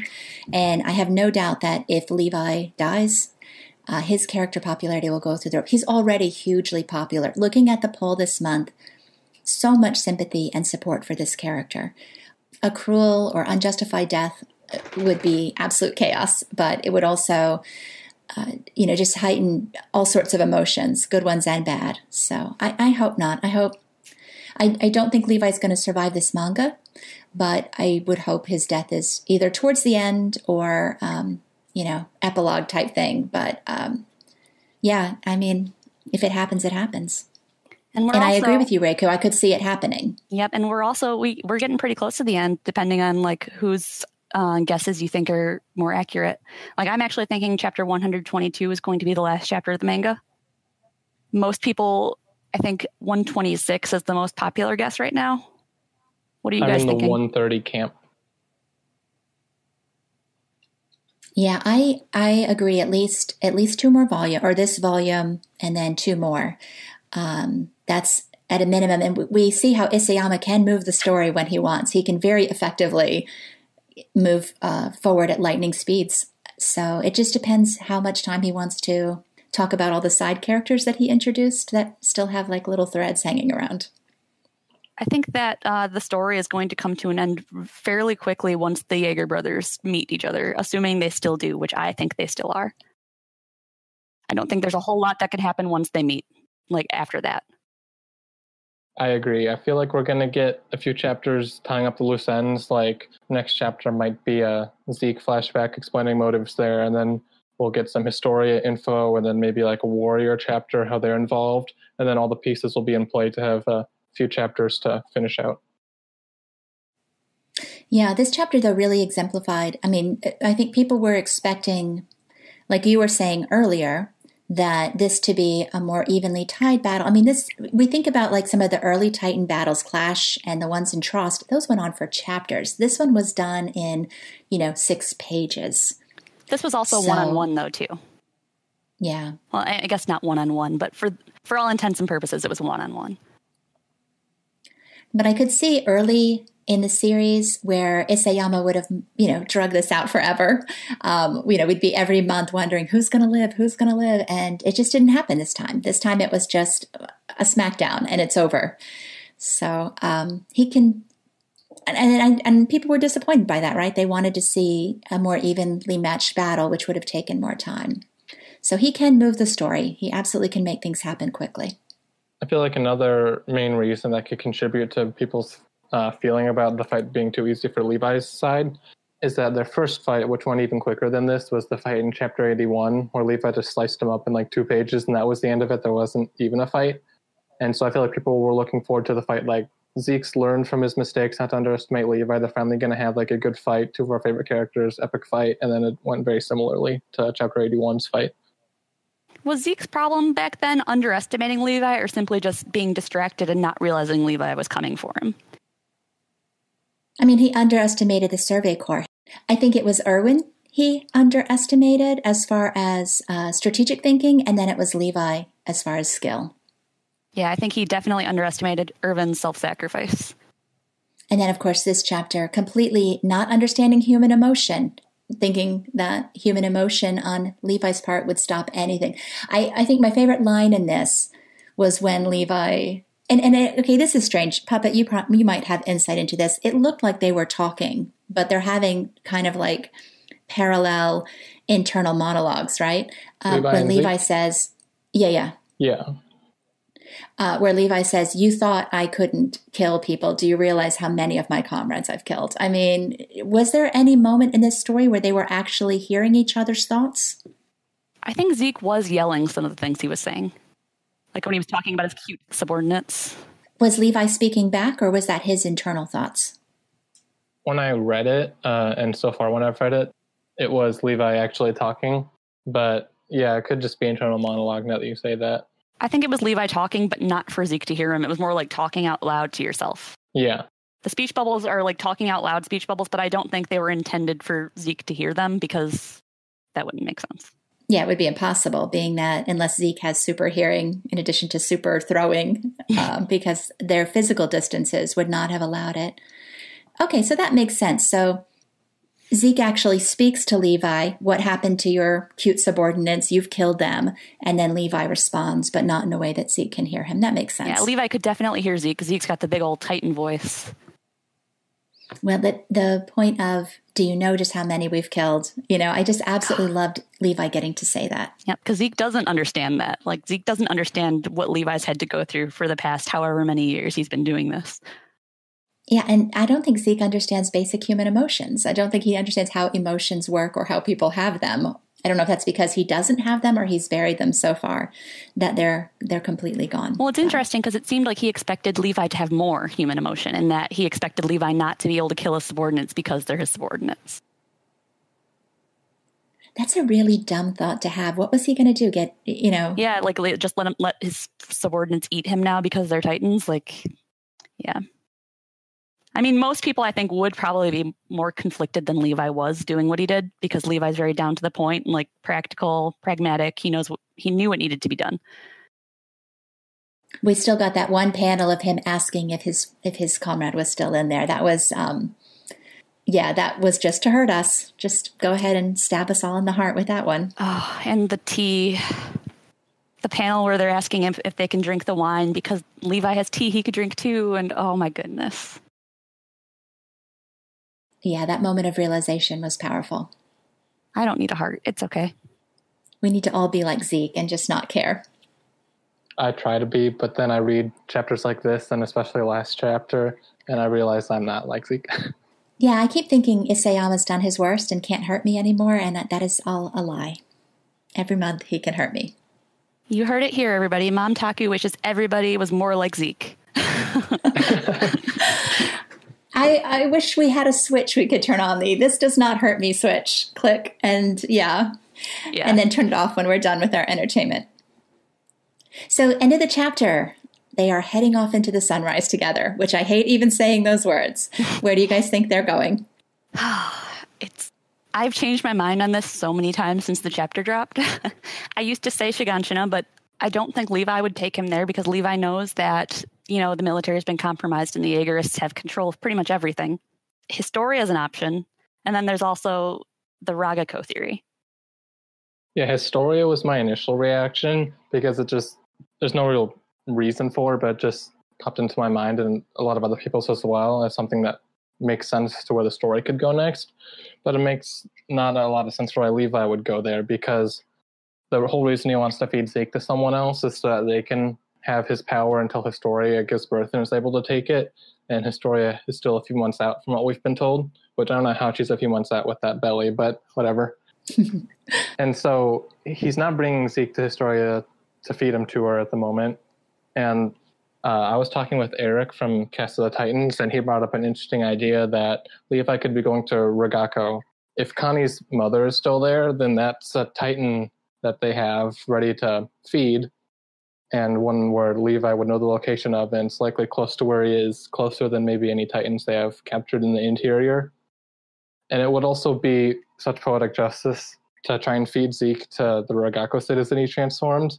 And I have no doubt that if Levi dies, his character popularity will go through the roof. He's already hugely popular. Looking at the poll this month, so much sympathy and support for this character. A cruel or unjustified death would be absolute chaos, but it would also, just heighten all sorts of emotions, good ones and bad. So I hope not. I don't think Levi's going to survive this manga, but I would hope his death is either towards the end or, epilogue type thing. But if it happens, it happens. And I agree with you, Reiku. I could see it happening. Yep, and we're also we're getting pretty close to the end, depending on like whose guesses you think are more accurate. Like I'm actually thinking chapter 122 is going to be the last chapter of the manga. Most people, I think 126 is the most popular guess right now. What are you guys thinking? I'm in the 130 camp. Yeah, I agree. At least 2 more volume, or this volume, and then 2 more. That's at a minimum. And we see how Isayama can move the story when he wants. He can very effectively move forward at lightning speeds. So it just depends how much time he wants to talk about all the side characters that he introduced that still have like little threads hanging around. I think that the story is going to come to an end fairly quickly once the Jaeger brothers meet each other, assuming they still do, which I think they still are. I don't think there's a whole lot that could happen once they meet, like after that. I agree. I feel like we're going to get a few chapters tying up the loose ends. Like next chapter might be a Zeke flashback explaining motives there, and then we'll get some Historia info, and then maybe like a warrior chapter, how they're involved, and then all the pieces will be in play to have a few chapters to finish out. Yeah, this chapter, though, really exemplified. I mean, I think people were expecting, like you were saying earlier, that this to be a more evenly tied battle. I mean, we think about like some of the early Titan battles, Clash and the ones in Trost, those went on for chapters. This one was done in, 6 pages. This was also one-on-one, though, too. Yeah. Well, I guess not one-on-one, but for all intents and purposes, it was one-on-one. But I could see early in the series where Isayama would have, drug this out forever. We'd be every month wondering who's going to live. And it just didn't happen this time. This time it was just a smackdown and it's over. So he can, and people were disappointed by that, right? They wanted to see a more evenly matched battle, which would have taken more time. So he can move the story. He absolutely can make things happen quickly. I feel like another main reason that could contribute to people's feeling about the fight being too easy for Levi's side is that their first fight, which went even quicker than this, was the fight in chapter 81, where Levi just sliced him up in like 2 pages, and that was the end of it. There wasn't even a fight. And so I feel like people were looking forward to the fight. Like, Zeke's learned from his mistakes, not to underestimate Levi. They're finally going to have like a good fight, 2 of our favorite characters, epic fight, and then it went very similarly to chapter 81's fight. Was Zeke's problem back then underestimating Levi, or simply just being distracted and not realizing Levi was coming for him? I mean, he underestimated the Survey Corps. I think it was Erwin he underestimated as far as strategic thinking, and then it was Levi as far as skill. Yeah, I think he definitely underestimated Erwin's self-sacrifice. And then, of course, this chapter, completely not understanding human emotion, thinking that human emotion on Levi's part would stop anything. I think my favorite line in this was when Levi... Okay, this is strange. Puppet, you might have insight into this. It looked like they were talking, but they're having kind of like parallel internal monologues, right? When Levi says, yeah. Where Levi says, you thought I couldn't kill people. Do you realize how many of my comrades I've killed? I mean, was there any moment in this story where they were actually hearing each other's thoughts? I think Zeke was yelling some of the things he was saying. Like when he was talking about his cute subordinates. Was Levi speaking back, or was that his internal thoughts? When I read it, and so far when I've read it, it was Levi actually talking. But yeah, it could just be internal monologue now that you say that. I think it was Levi talking, but not for Zeke to hear him. It was more like talking out loud to yourself. Yeah. The speech bubbles are like talking out loud speech bubbles, but I don't think they were intended for Zeke to hear them because that wouldn't make sense. Yeah, it would be impossible, being that unless Zeke has super hearing in addition to super throwing, because their physical distances would not have allowed it. Okay, so that makes sense. So Zeke actually speaks to Levi, what happened to your cute subordinates? You've killed them. And then Levi responds, but not in a way that Zeke can hear him. That makes sense. Yeah, Levi could definitely hear Zeke because Zeke's got the big old Titan voice. Well, the point of, do you know just how many we've killed? You know, I just absolutely loved Levi getting to say that. Yeah, because Zeke doesn't understand that. Like, Zeke doesn't understand what Levi's had to go through for the past however many years he's been doing this. Yeah, and I don't think Zeke understands basic human emotions. I don't think he understands how emotions work or how people have them. I don't know if that's because he doesn't have them or he's buried them so far that they're completely gone. Well, it's interesting because it seemed like he expected Levi to have more human emotion and that he expected Levi not to be able to kill his subordinates because they're his subordinates. That's a really dumb thought to have. What was he going to do? Yeah, like just let his subordinates eat him now because they're Titans? Like, yeah. I mean, most people, I think, would probably be more conflicted than Levi was doing what he did because Levi's very down to the point and like practical, pragmatic. He knew what needed to be done. We still got that one panel of him asking if his comrade was still in there. That was, that was just to hurt us. Just go ahead and stab us all in the heart with that one. Oh, and the tea. The panel where they're asking him if they can drink the wine because Levi has tea he could drink too. And oh my goodness. Yeah, that moment of realization was powerful. I don't need a heart. It's okay. We need to all be like Zeke and just not care. I try to be, but then I read chapters like this, and especially last chapter, and I realize I'm not like Zeke. Yeah, I keep thinking Isayama's done his worst and can't hurt me anymore, and that is all a lie. Every month he can hurt me. You heard it here, everybody. Mom Taku wishes everybody was more like Zeke. I wish we had a switch we could turn on the "this does not hurt me" switch. Click, and yeah. And then turn it off when we're done with our entertainment. So, end of the chapter. They are heading off into the sunrise together, which I hate even saying those words. Where do you guys think they're going? I've changed my mind on this so many times since the chapter dropped. I used to say Shiganshina, but I don't think Levi would take him there because Levi knows that, the military has been compromised and the Jaegerists have control of pretty much everything. Historia is an option. And then there's also the Rakugo Theory. Yeah, Historia was my initial reaction because there's no real reason for it, but it just popped into my mind and a lot of other people's as well as something that makes sense to where the story could go next. But it makes not a lot of sense for why Levi would go there because the whole reason he wants to feed Zeke to someone else is so that they can have his power until Historia gives birth and is able to take it. And Historia is still a few months out from what we've been told, which I don't know how she's a few months out with that belly, but whatever. And so he's not bringing Zeke to Historia to feed him to her at the moment. And I was talking with Eric from Cast of the Titans, and he brought up an interesting idea that Levi could be going to Rakugo. If Connie's mother is still there, then that's a Titan that they have ready to feed, and one where Levi would know the location of, and it's likely close to where he is, closer than maybe any Titans they have captured in the interior. And it would also be such poetic justice to try and feed Zeke to the Rakugo citizen he transformed.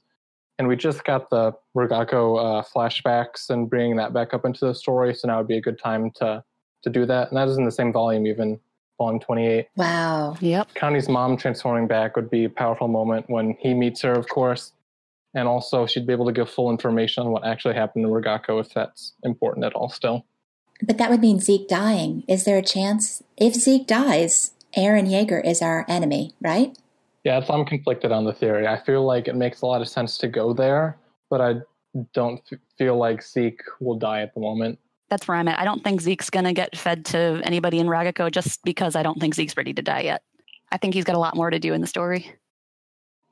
And we just got the Rakugo flashbacks and bringing that back up into the story, so now would be a good time to do that. And that is in the same volume, even volume 28. Wow. Yep. Connie's mom transforming back would be a powerful moment when he meets her, of course. And also she'd be able to give full information on what actually happened to Rakugo, if that's important at all still. But that would mean Zeke dying. Is there a chance? If Zeke dies, Eren Yeager is our enemy, right? Yeah, so I'm conflicted on the theory. I feel like it makes a lot of sense to go there, but I don't feel like Zeke will die at the moment. That's where I'm at. I don't think Zeke's going to get fed to anybody in Rakugo just because I don't think Zeke's ready to die yet. I think he's got a lot more to do in the story.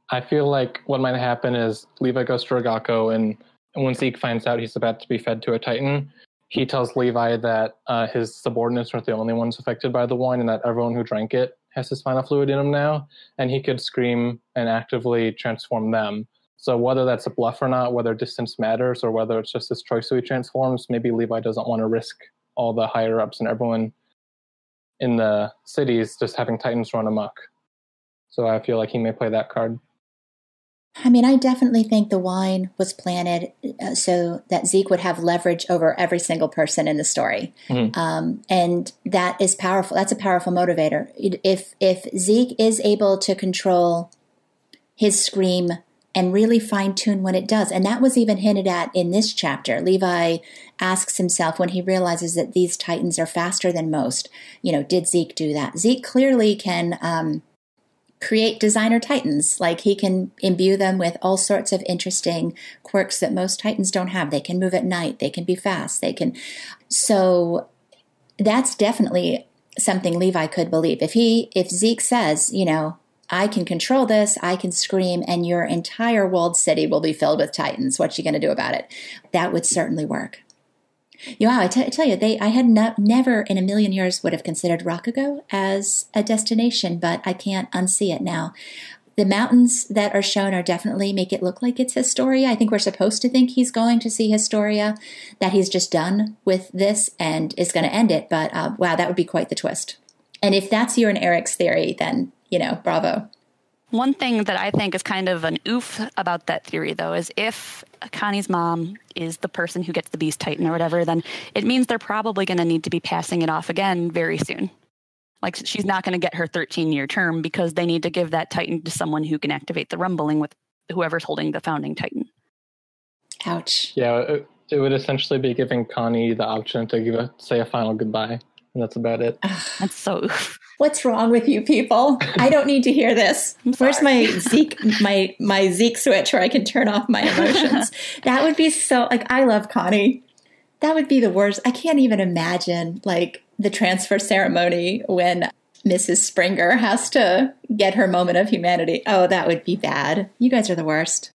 I feel like what might happen is Levi goes to Rakugo, and when Zeke finds out he's about to be fed to a Titan, he tells Levi that his subordinates aren't the only ones affected by the wine, and that everyone who drank it has his final fluid in him now, and he could scream and actively transform them. So whether that's a bluff or not, whether distance matters, or whether it's just his choice who he transforms, maybe Levi doesn't want to risk all the higher-ups and everyone in the cities just having Titans run amok. So I feel like he may play that card. I mean, I definitely think the wine was planted so that Zeke would have leverage over every single person in the story. Mm-hmm. And that is powerful. That's a powerful motivator. If Zeke is able to control his scream and really fine-tune when it does, and that was even hinted at in this chapter. Levi asks himself when he realizes that these Titans are faster than most, did Zeke do that? Zeke clearly can create designer Titans. Like, he can imbue them with all sorts of interesting quirks that most Titans don't have. They can move at night. They can be fast. So that's definitely something Levi could believe. If Zeke says, I can control this, I can scream, and your entire walled city will be filled with Titans. What you going to do about it? That would certainly work. I tell you, I had never in a million years would have considered Rakugo as a destination, but I can't unsee it now. The mountains that are shown are definitely make it look like it's Historia. I think we're supposed to think he's going to see Historia, that he's just done with this and is going to end it. But wow, that would be quite the twist. And if that's your and Eric's theory, then bravo. One thing that I think is kind of an oof about that theory, though, is if Connie's mom is the person who gets the Beast Titan or whatever, then it means they're probably going to need to be passing it off again very soon. Like, she's not going to get her 13-year term because they need to give that Titan to someone who can activate the rumbling with whoever's holding the founding Titan. Ouch. Yeah, it would essentially be giving Connie the option to say a final goodbye. And that's about it. That's so oof. What's wrong with you people? I don't need to hear this. Where's my Zeke, my Zeke switch where I can turn off my emotions? That would be so, I love Connie. That would be the worst. I can't even imagine, the transfer ceremony when Mrs. Springer has to get her moment of humanity. Oh, that would be bad. You guys are the worst.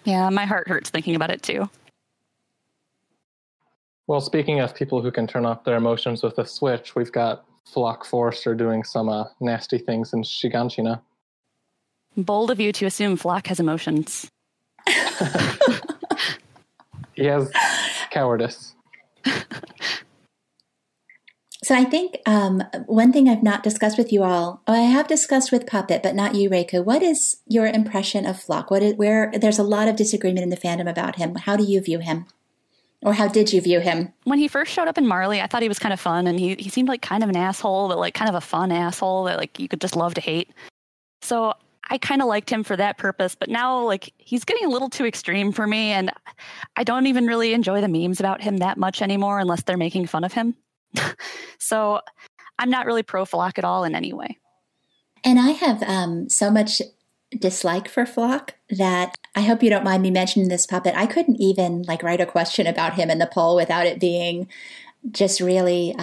Yeah, my heart hurts thinking about it too. Well, speaking of people who can turn off their emotions with a switch, we've got Floch Forrester doing some nasty things in Shiganshina. Bold of you to assume Floch has emotions. He has cowardice. So I think one thing I've not discussed with you all, I have discussed with Puppet, but not you, Reiku. What is your impression of Floch? Where there's a lot of disagreement in the fandom about him. How do you view him? Or how did you view him? When he first showed up in Marley, I thought he was kind of fun, and he seemed like kind of an asshole, but kind of a fun asshole that you could just love to hate. So I kind of liked him for that purpose, but now he's getting a little too extreme for me, and I don't even really enjoy the memes about him that much anymore unless they're making fun of him. So I'm not really pro Floch at all in any way. And I have so much dislike for Floch that I hope you don't mind me mentioning this, Puppet. I couldn't even write a question about him in the poll without it being just really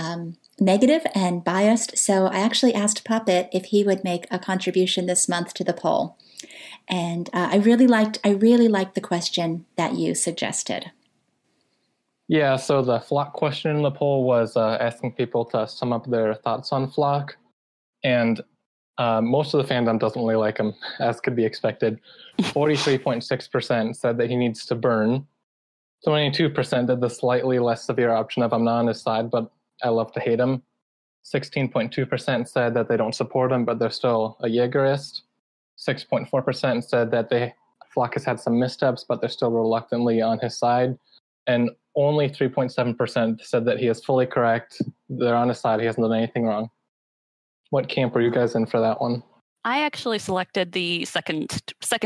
negative and biased. So I actually asked Puppet if he would make a contribution this month to the poll. And I really liked the question that you suggested. Yeah, so the Floch question in the poll was asking people to sum up their thoughts on Floch. And most of the fandom doesn't really like him, as could be expected. 43.6% said that he needs to burn. 22% did the slightly less severe option of I'm not on his side, but I love to hate him. 16.2% said that they don't support him, but they're still a Jaegerist. 6.4% said that Floch has had some missteps, but they're still reluctantly on his side. And only 3.7% said that he is fully correct. They're on his side. He hasn't done anything wrong. What camp were you guys in for that one? I actually selected the second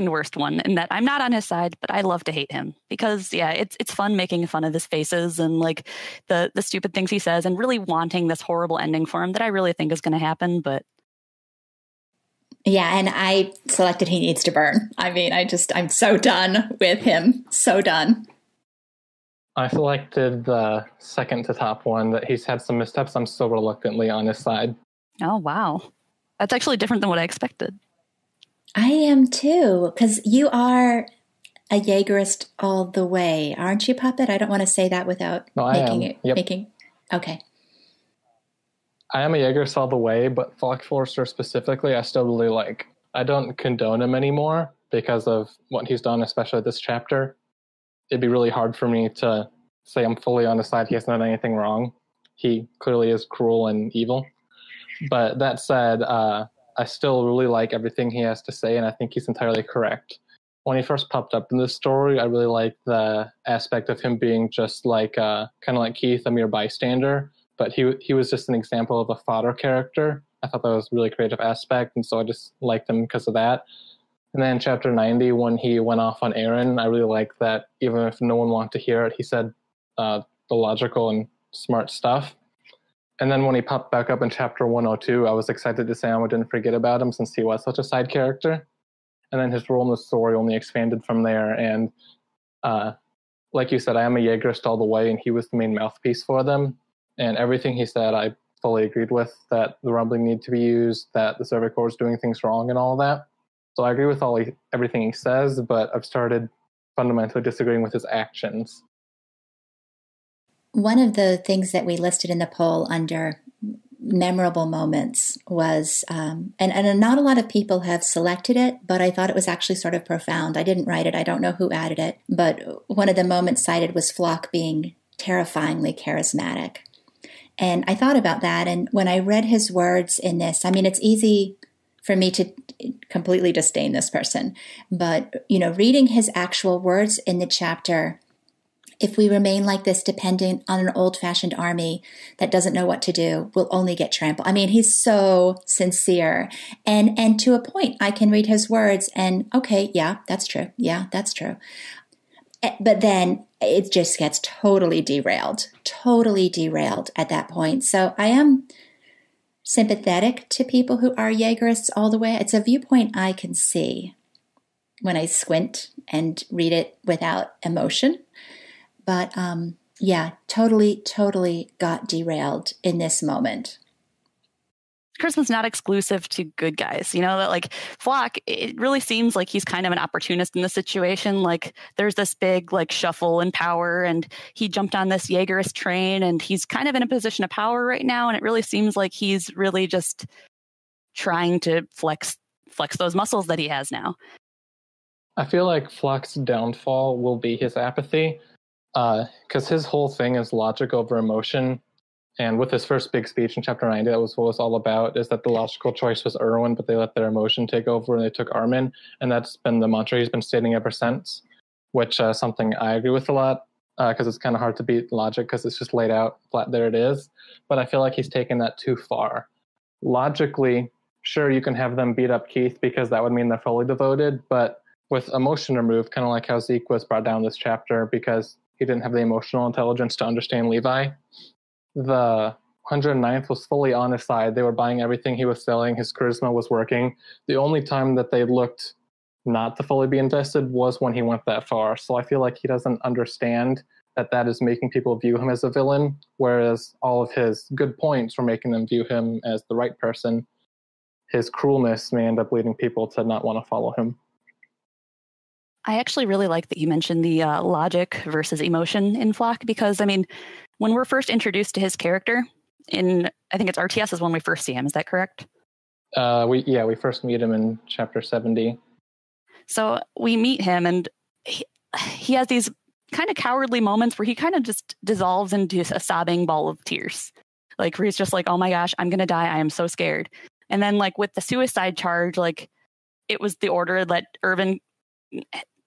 worst one, in that I'm not on his side, but I love to hate him because, yeah, it's fun making fun of his faces and the stupid things he says and really wanting this horrible ending for him that I really think is going to happen. But Yeah, and I selected he needs to burn. I mean, I'm so done with him. So done. I selected the second to top one, that he's had some missteps. I'm still reluctantly on his side. Oh, wow. That's actually different than what I expected. I am too, because you are a Jaegerist all the way, aren't you, Puppet? I don't want to say that without making. Okay. I am a Jaegerist all the way, but Floch specifically, I still really like. I don't condone him anymore because of what he's done, especially this chapter. It'd be really hard for me to say I'm fully on his side. He hasn't done anything wrong. He clearly is cruel and evil. But that said, I still really like everything he has to say, and I think he's entirely correct. When he first popped up in this story, I really liked the aspect of him being just like, kind of like Keith, a mere bystander. But he was just an example of a fodder character. I thought that was a really creative aspect, and so I just liked him because of that. And then in chapter 90, when he went off on Aaron, I really liked that even if no one wanted to hear it, he said the logical and smart stuff. And then when he popped back up in chapter 102, I was excited to say I didn't forget about him since he was such a side character. And then his role in the story only expanded from there. And like you said, I am a Jaegerist all the way, and he was the main mouthpiece for them. And everything he said, I fully agreed with, that the rumbling need to be used, that the Server Corps is doing things wrong and all that. So I agree with everything he says, but I've started fundamentally disagreeing with his actions. One of the things that we listed in the poll under memorable moments was, and not a lot of people have selected it, but I thought it was actually sort of profound. I didn't write it. I don't know who added it, but one of the moments cited was Floch being terrifyingly charismatic. And I thought about that, and when I read his words in this, I mean, it's easy for me to completely disdain this person. But, reading his actual words in the chapter, if we remain like this, dependent on an old-fashioned army that doesn't know what to do, we'll only get trampled. I mean, he's so sincere. And to a point, I can read his words and, okay, yeah, that's true. Yeah, that's true. But then it just gets totally derailed at that point. So I am sympathetic to people who are Jaegerists all the way. It's a viewpoint I can see when I squint and read it without emotion. But totally got derailed in this moment. Charisma's not exclusive to good guys. That like Floch, it really seems like he's kind of an opportunist in this situation. Like there's this big like shuffle in power, and he jumped on this Jaegerist train, and he's kind of in a position of power right now. And it really seems like he's really just trying to flex those muscles that he has now. I feel like Floch's downfall will be his apathy, because his whole thing is logic over emotion. And with his first big speech in chapter 90, that was what it was all about, is that the logical choice was Erwin, but they let their emotion take over and they took Armin. And that's been the mantra he's been stating ever since, which is something I agree with a lot, because it's kind of hard to beat logic because it's just laid out flat, there it is. But I feel like he's taken that too far. Logically, sure, you can have them beat up Keith because that would mean they're fully devoted, but with emotion removed, kind of like how Zeke was brought down this chapter because he didn't have the emotional intelligence to understand Levi. The 109th was fully on his side. They were buying everything he was selling. His charisma was working. The only time that they looked not to fully be invested was when he went that far. So I feel like he doesn't understand that is making people view him as a villain, whereas all of his good points were making them view him as the right person. His cruelness may end up leading people to not want to follow him. I actually really like that you mentioned the logic versus emotion in Floch, because, I mean, when we're first introduced to his character, I think it's RTS is when we first see him. Is that correct? We first meet him in chapter 70. So we meet him, and he has these kind of cowardly moments where he kind of just dissolves into a sobbing ball of tears. Like, where he's just like, oh my gosh, I'm going to die. I am so scared. And then, like, with the suicide charge, like, it was the order that Irvin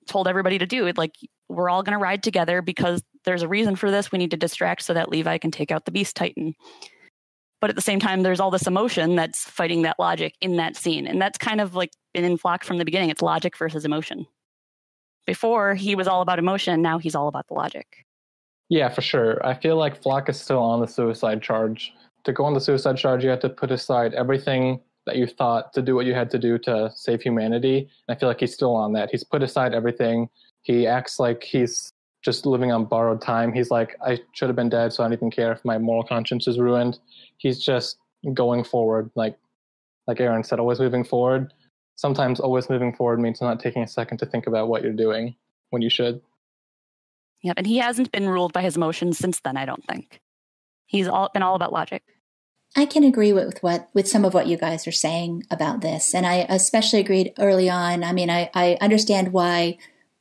told everybody to do it. Like, we're all going to ride together because there's a reason for this. We need to distract so that Levi can take out the Beast Titan. But at the same time, there's all this emotion that's fighting that logic in that scene. And that's kind of like been in Floch from the beginning. It's logic versus emotion. Before, he was all about emotion. Now he's all about the logic. Yeah, for sure. I feel like Floch is still on the suicide charge. To go on the suicide charge, you have to put aside everything that you thought to do what you had to do to save humanity. And I feel like he's still on that. He's put aside everything. He acts like he's just living on borrowed time. He's like, I should have been dead, so I don't even care if my moral conscience is ruined. He's just going forward, like Aaron said, always moving forward. Sometimes always moving forward means not taking a second to think about what you're doing when you should. Yep, and he hasn't been ruled by his emotions since then, I don't think. He's been all about logic. I can agree with some of what you guys are saying about this. And I especially agreed early on. I mean, I understand why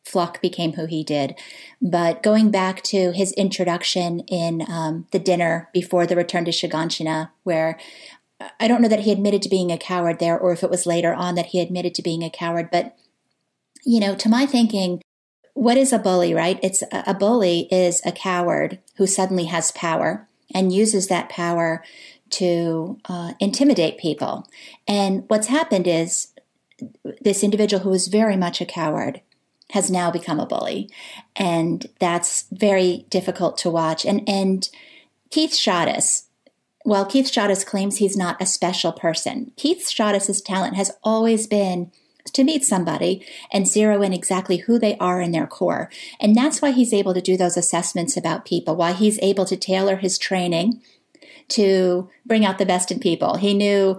Floch became who he did. But going back to his introduction in the dinner before the return to Shiganshina, where I don't know that he admitted to being a coward there, or if it was later on that he admitted to being a coward. But, to my thinking, what is a bully, right? A bully is a coward who suddenly has power and uses that power to intimidate people. And what's happened is this individual who was very much a coward has now become a bully. And that's very difficult to watch. And Keith Shadis, well, Keith Shadis claims he's not a special person. Keith Shadis' talent has always been to meet somebody and zero in exactly who they are in their core. And that's why he's able to do those assessments about people, why he's able to tailor his training to bring out the best in people. He knew,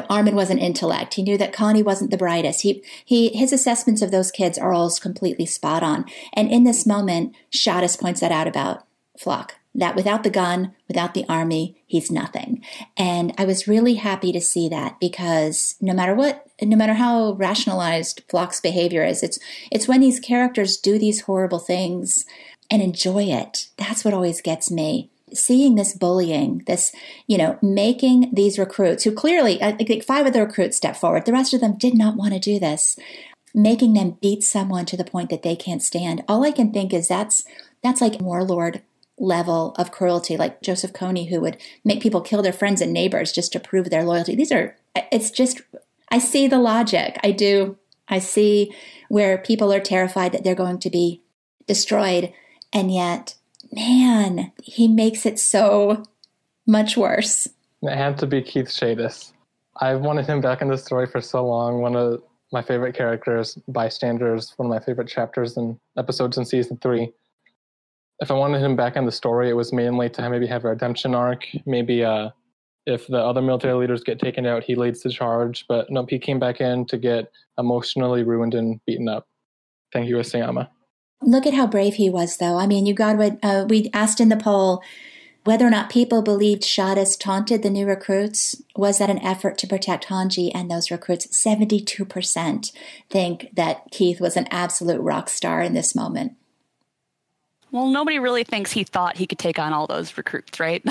Armin was an intellect. He knew that Connie wasn't the brightest. His assessments of those kids are all completely spot on. And in this moment, Shadis points that out about Floch, that without the gun, without the army, he's nothing. And I was really happy to see that, because no matter how rationalized Floch's behavior is, it's when these characters do these horrible things and enjoy it. That's what always gets me. Seeing this bullying, this, making these recruits who clearly, I think 5 of the recruits stepped forward. The rest of them did not want to do this, making them beat someone to the point that they can't stand. All I can think is that's like warlord level of cruelty, like Joseph Kony, who would make people kill their friends and neighbors just to prove their loyalty. I see the logic. I do. I see where people are terrified that they're going to be destroyed. And yet, man, he makes it so much worse. It had to be Keith Shadis. I've wanted him back in the story for so long. One of my favorite characters, Bystanders, one of my favorite chapters and episodes in season 3. If I wanted him back in the story, it was mainly to maybe have a redemption arc. Maybe if the other military leaders get taken out, he leads the charge. But nope, he came back in to get emotionally ruined and beaten up. Thank you, Isayama. Look at how brave he was, though. I mean, you got what we asked in the poll, whether or not people believed Shadis taunted the new recruits. Was that an effort to protect Hanji and those recruits? 72% think that Keith was an absolute rock star in this moment. Well, nobody really thinks he thought he could take on all those recruits, right?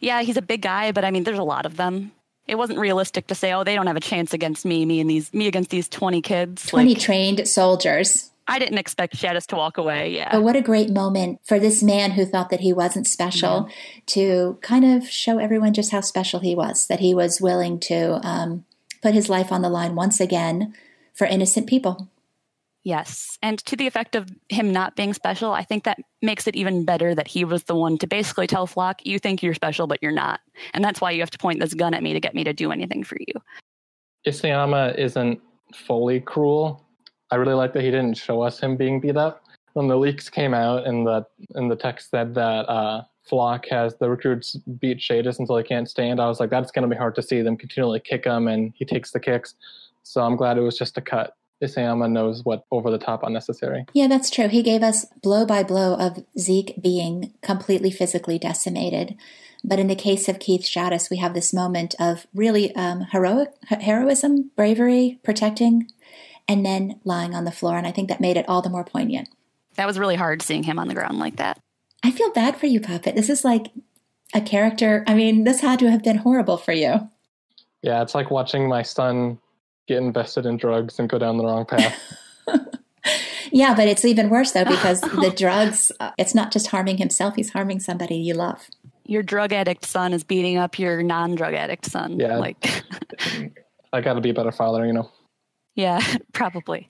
Yeah, he's a big guy, but I mean, there's a lot of them. It wasn't realistic to say, they don't have a chance against me against these 20 kids. 20 trained soldiers. I didn't expect Shadis to walk away, yeah. But what a great moment for this man who thought that he wasn't special to kind of show everyone just how special he was, that he was willing to put his life on the line once again for innocent people. Yes, and to the effect of him not being special, I think that makes it even better that he was the one to basically tell Floch, you think you're special, but you're not. And that's why you have to point this gun at me to get me to do anything for you. Isayama isn't fully cruel. I really like that he didn't show us him being beat up. When the leaks came out and the text said that Floch has the recruits beat Shadis until he can't stand, I was like, that's going to be hard to see them continually kick him, and he takes the kicks. So I'm glad it was just a cut. Isayama knows what over the top unnecessary. Yeah, that's true. He gave us blow by blow of Zeke being completely physically decimated. But in the case of Keith Shadis, we have this moment of really heroism, bravery, protecting, and then lying on the floor. And I think that made it all the more poignant. That was really hard seeing him on the ground like that. I feel bad for you, Puppet. This is like a character. I mean, this had to have been horrible for you. Yeah, it's like watching my son get invested in drugs and go down the wrong path. Yeah, but it's even worse, though, because the drugs, it's not just harming himself, he's harming somebody you love. Your drug addict son is beating up your non-drug addict son. Yeah. I got to be a better father, Yeah, probably.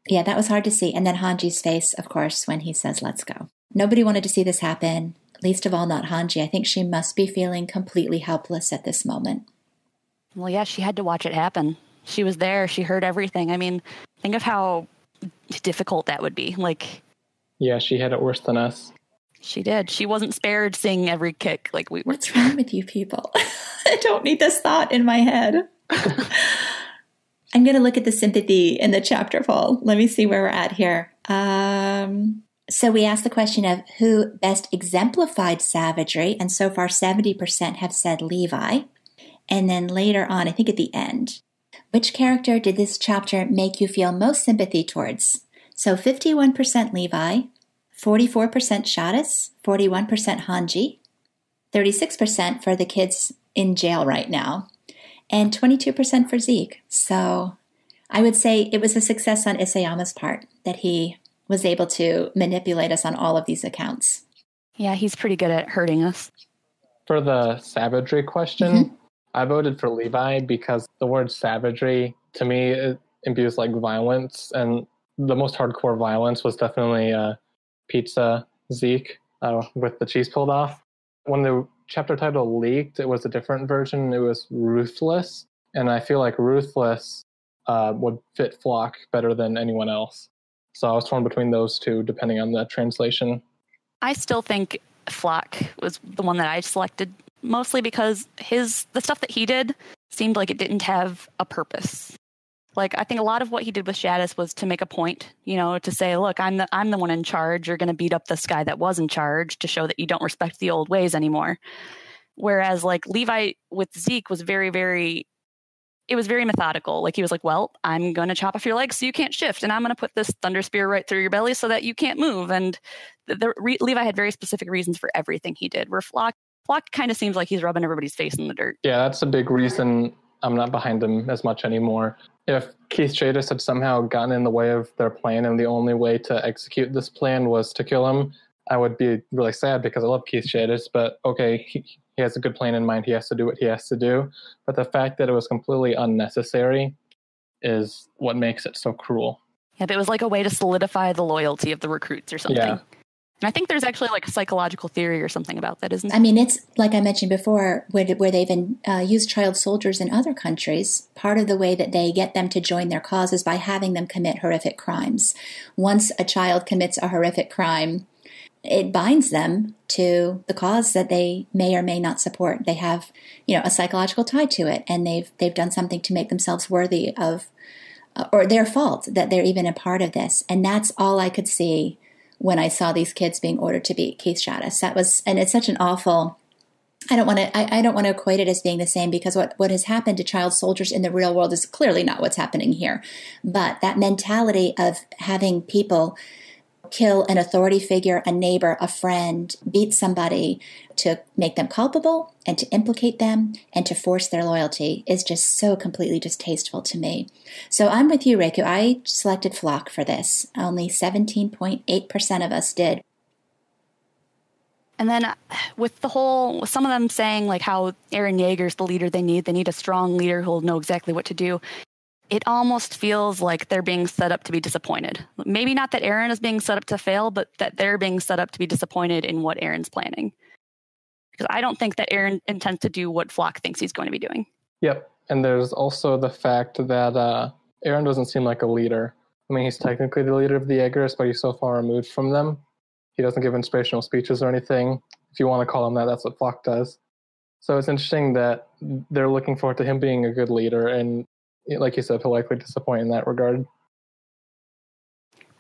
Yeah, that was hard to see. And then Hanji's face, of course, when he says, let's go. Nobody wanted to see this happen, least of all not Hanji. I think she must be feeling completely helpless at this moment. Well, yeah, she had to watch it happen. She was there. She heard everything. I mean, think of how difficult that would be. Like, yeah, she had it worse than us. She did. She wasn't spared seeing every kick like we were. What's wrong with you people? I don't need this thought in my head. I'm going to look at the sympathy in the chapter poll. Let me see where we're at here. So we asked the question of who best exemplified savagery, and so far 70% have said Levi. And then later on, I think at the end, which character did this chapter make you feel most sympathy towards? So 51% Levi, 44% Shadis, 41% Hanji, 36% for the kids in jail right now, and 22% for Zeke. So I would say it was a success on Isayama's part that he was able to manipulate us on all of these accounts. Yeah, he's pretty good at hurting us. For the savagery question, I voted for Levi because the word savagery, to me, it imbues like violence, and the most hardcore violence was definitely Pizza Zeke with the cheese pulled off. When the chapter title leaked, it was a different version. It was Ruthless, and I feel like Ruthless would fit Floch better than anyone else. So I was torn between those two, depending on the translation. I still think Floch was the one that I selected, mostly because the stuff that he did seemed like it didn't have a purpose. Like, I think a lot of what he did with Shadis was to make a point, to say, look, I'm the one in charge. You're going to beat up this guy that was in charge to show that you don't respect the old ways anymore. Whereas, like, Levi with Zeke was very, very... It was very methodical. Like, he was like, well, I'm going to chop off your legs so you can't shift, and I'm going to put this thunder spear right through your belly so that you can't move. And Levi had very specific reasons for everything he did, where Floch kind of seems like he's rubbing everybody's face in the dirt. Yeah, that's a big reason I'm not behind him as much anymore. If Keith Shadis had somehow gotten in the way of their plan and the only way to execute this plan was to kill him, I would be really sad because I love Keith Shadis, but okay, he has a good plan in mind. He has to do what he has to do. But the fact that it was completely unnecessary is what makes it so cruel. Yeah, but it was like a way to solidify the loyalty of the recruits or something. Yeah. And I think there's actually like a psychological theory or something about that, isn't there? I mean, it's like I mentioned before, where they've used child soldiers in other countries. Part of the way that they get them to join their cause is by having them commit horrific crimes. Once a child commits a horrific crime, it binds them to the cause that they may or may not support. They have, a psychological tie to it, and they've done something to make themselves worthy of, or their fault that they're even a part of this. And that's all I could see when I saw these kids being ordered to beat Keith Shadis. And it's such an awful. I don't want to equate it as being the same, because what has happened to child soldiers in the real world is clearly not what's happening here. But that mentality of having people kill an authority figure, a neighbor, a friend, beat somebody to make them culpable and to implicate them and to force their loyalty is just so completely distasteful to me. So I'm with you, Reiku. I selected Floch for this. Only 17.8% of us did. And then with some of them saying like how Eren Yeager's the leader they need a strong leader who'll know exactly what to do. It almost feels like they're being set up to be disappointed. Maybe not that Eren is being set up to fail, but that they're being set up to be disappointed in what Eren's planning. Because I don't think that Eren intends to do what Floch thinks he's going to be doing. Yep. And there's also the fact that Eren doesn't seem like a leader. I mean, he's technically the leader of the Jaegers, but he's so far removed from them. He doesn't give inspirational speeches or anything. If you want to call him that, that's what Floch does. So it's interesting that they're looking forward to him being a good leader, and like you said, he'll likely disappoint in that regard.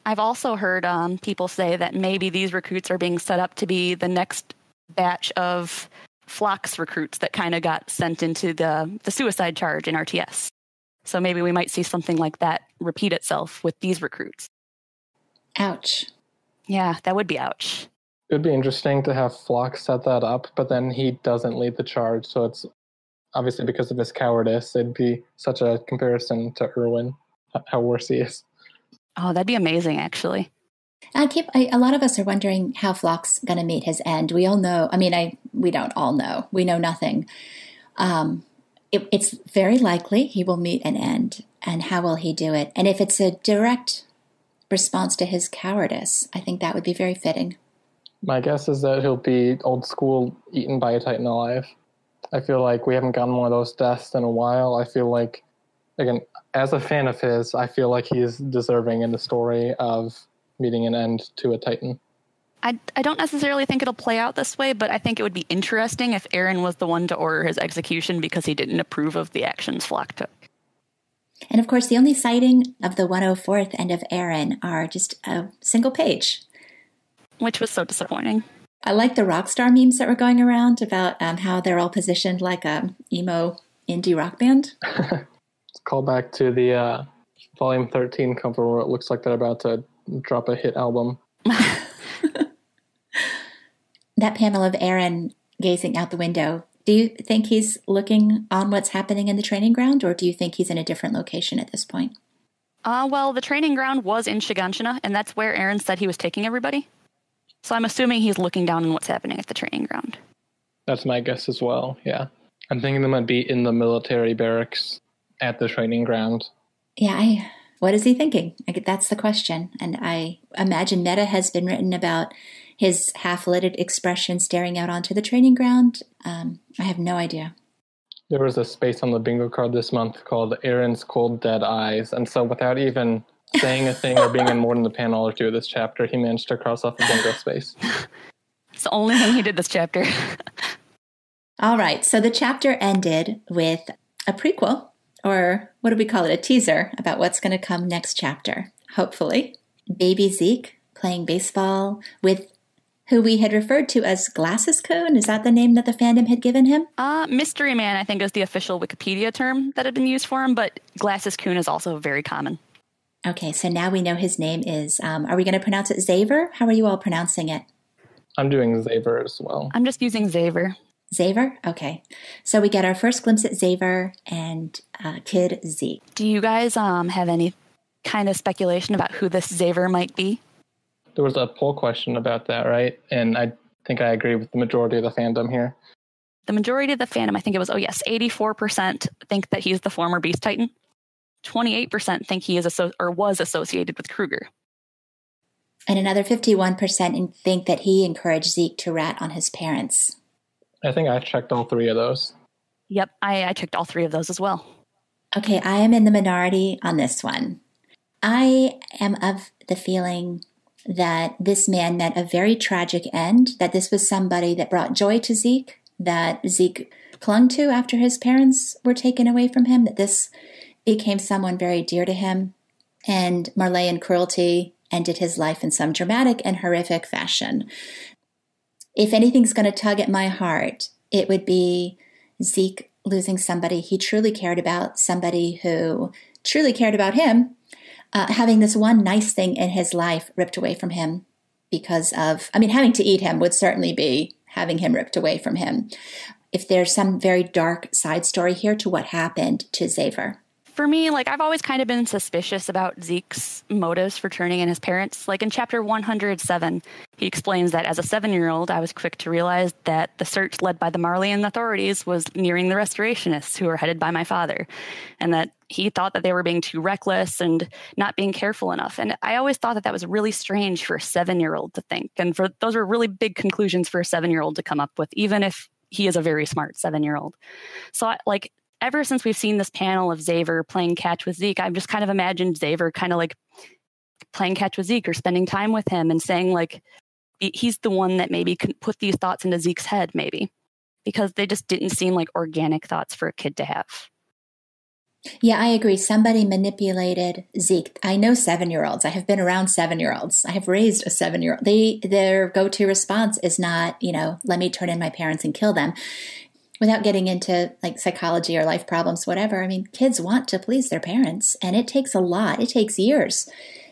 I've also heard people say that maybe these recruits are being set up to be the next batch of Floch's recruits that kind of got sent into the suicide charge in RTS. So maybe we might see something like that repeat itself with these recruits. Ouch. Yeah, that would be ouch. It would be interesting to have Floch set that up, but then he doesn't lead the charge, so it's obviously because of his cowardice. It'd be such a comparison to Erwin, how worse he is. Oh, that'd be amazing, actually. A lot of us are wondering how Floch's going to meet his end. We all know. I mean, we don't all know. We know nothing. It's very likely he will meet an end. And how will he do it? And if it's a direct response to his cowardice, I think that would be very fitting. My guess is that he'll be old school, eaten by a Titan alive. I feel like we haven't gotten one of those deaths in a while. I feel like, again, as a fan of his, I feel like he's deserving in the story of meeting an end to a Titan. I don't necessarily think it'll play out this way, but I think it would be interesting if Eren was the one to order his execution because he didn't approve of the actions Floch took. And of course, the only sighting of the 104th and of Eren are just a single page. Which was so disappointing. I like the Rockstar memes that were going around about how they're all positioned like a emo indie rock band. It's a callback to the Volume 13 cover where it looks like they're about to drop a hit album. That panel of Eren gazing out the window, do you think he's looking on what's happening in the training ground, or do you think he's in a different location at this point? Well, the training ground was in Shiganshina, and that's where Eren said he was taking everybody. So I'm assuming he's looking down on what's happening at the training ground. That's my guess as well, yeah. I'm thinking they might be in the military barracks at the training ground. Yeah, what is he thinking? That's the question. And I imagine meta has been written about his half-lidded expression staring out onto the training ground. I have no idea. There was a space on the bingo card this month called Eren's Cold Dead Eyes. And so without even saying a thing or being in more than the panel or two of this chapter, he managed to cross off a bingo space. It's the only thing he did this chapter. All right, so the chapter ended with a prequel, or what do we call it, a teaser about what's going to come next chapter, hopefully. Baby Zeke playing baseball with who we had referred to as Glasses Coon. Is that the name that the fandom had given him? Mystery Man, I think, is the official Wikipedia term that had been used for him, but Glasses Coon is also very common. Okay, so now we know his name is, are we going to pronounce it Xaver? How are you all pronouncing it? I'm doing Xaver as well. I'm just using Xaver. Xaver? Okay. So we get our first glimpse at Xaver and Kid Zeke. Do you guys have any kind of speculation about who this Xaver might be? There was a poll question about that, right? And I think I agree with the majority of the fandom here. The majority of the fandom, I think it was, 84% think that he's the former Beast Titan. 28% think he is was associated with Kruger. And another 51% think that he encouraged Zeke to rat on his parents. I think I checked all three of those. Yep, I checked all three of those as well. Okay, I am in the minority on this one. I am of the feeling that this man met a very tragic end, that this was somebody that brought joy to Zeke, that Zeke clung to after his parents were taken away from him, that this became someone very dear to him, and Marleyan cruelty ended his life in some dramatic and horrific fashion. If anything's going to tug at my heart, it would be Zeke losing somebody he truly cared about, somebody who truly cared about him, having this one nice thing in his life ripped away from him because of, having to eat him would certainly be having him ripped away from him. If there's some very dark side story here to what happened to Xaver. For me, I've always kind of been suspicious about Zeke's motives for turning in his parents. In chapter 107, he explains that as a 7-year-old, I was quick to realize that the search led by the Marleyan authorities was nearing the restorationists who were headed by my father, and that he thought that they were being too reckless and not being careful enough. And I always thought that that was really strange for a 7-year-old to think. And those were really big conclusions for a 7-year-old to come up with, even if he is a very smart 7-year-old. So ever since we've seen this panel of Xaver playing catch with Zeke, I've just kind of imagined Xaver kind of playing catch with Zeke or spending time with him and saying he's the one that maybe can put these thoughts into Zeke's head, maybe, because they just didn't seem like organic thoughts for a kid to have. Yeah, I agree. Somebody manipulated Zeke. I know 7-year-olds. I have been around 7-year-olds. I have raised a 7-year-old. Their go-to response is not, let me turn in my parents and kill them. Without getting into psychology or life problems, whatever, kids want to please their parents, and it takes a lot. It takes years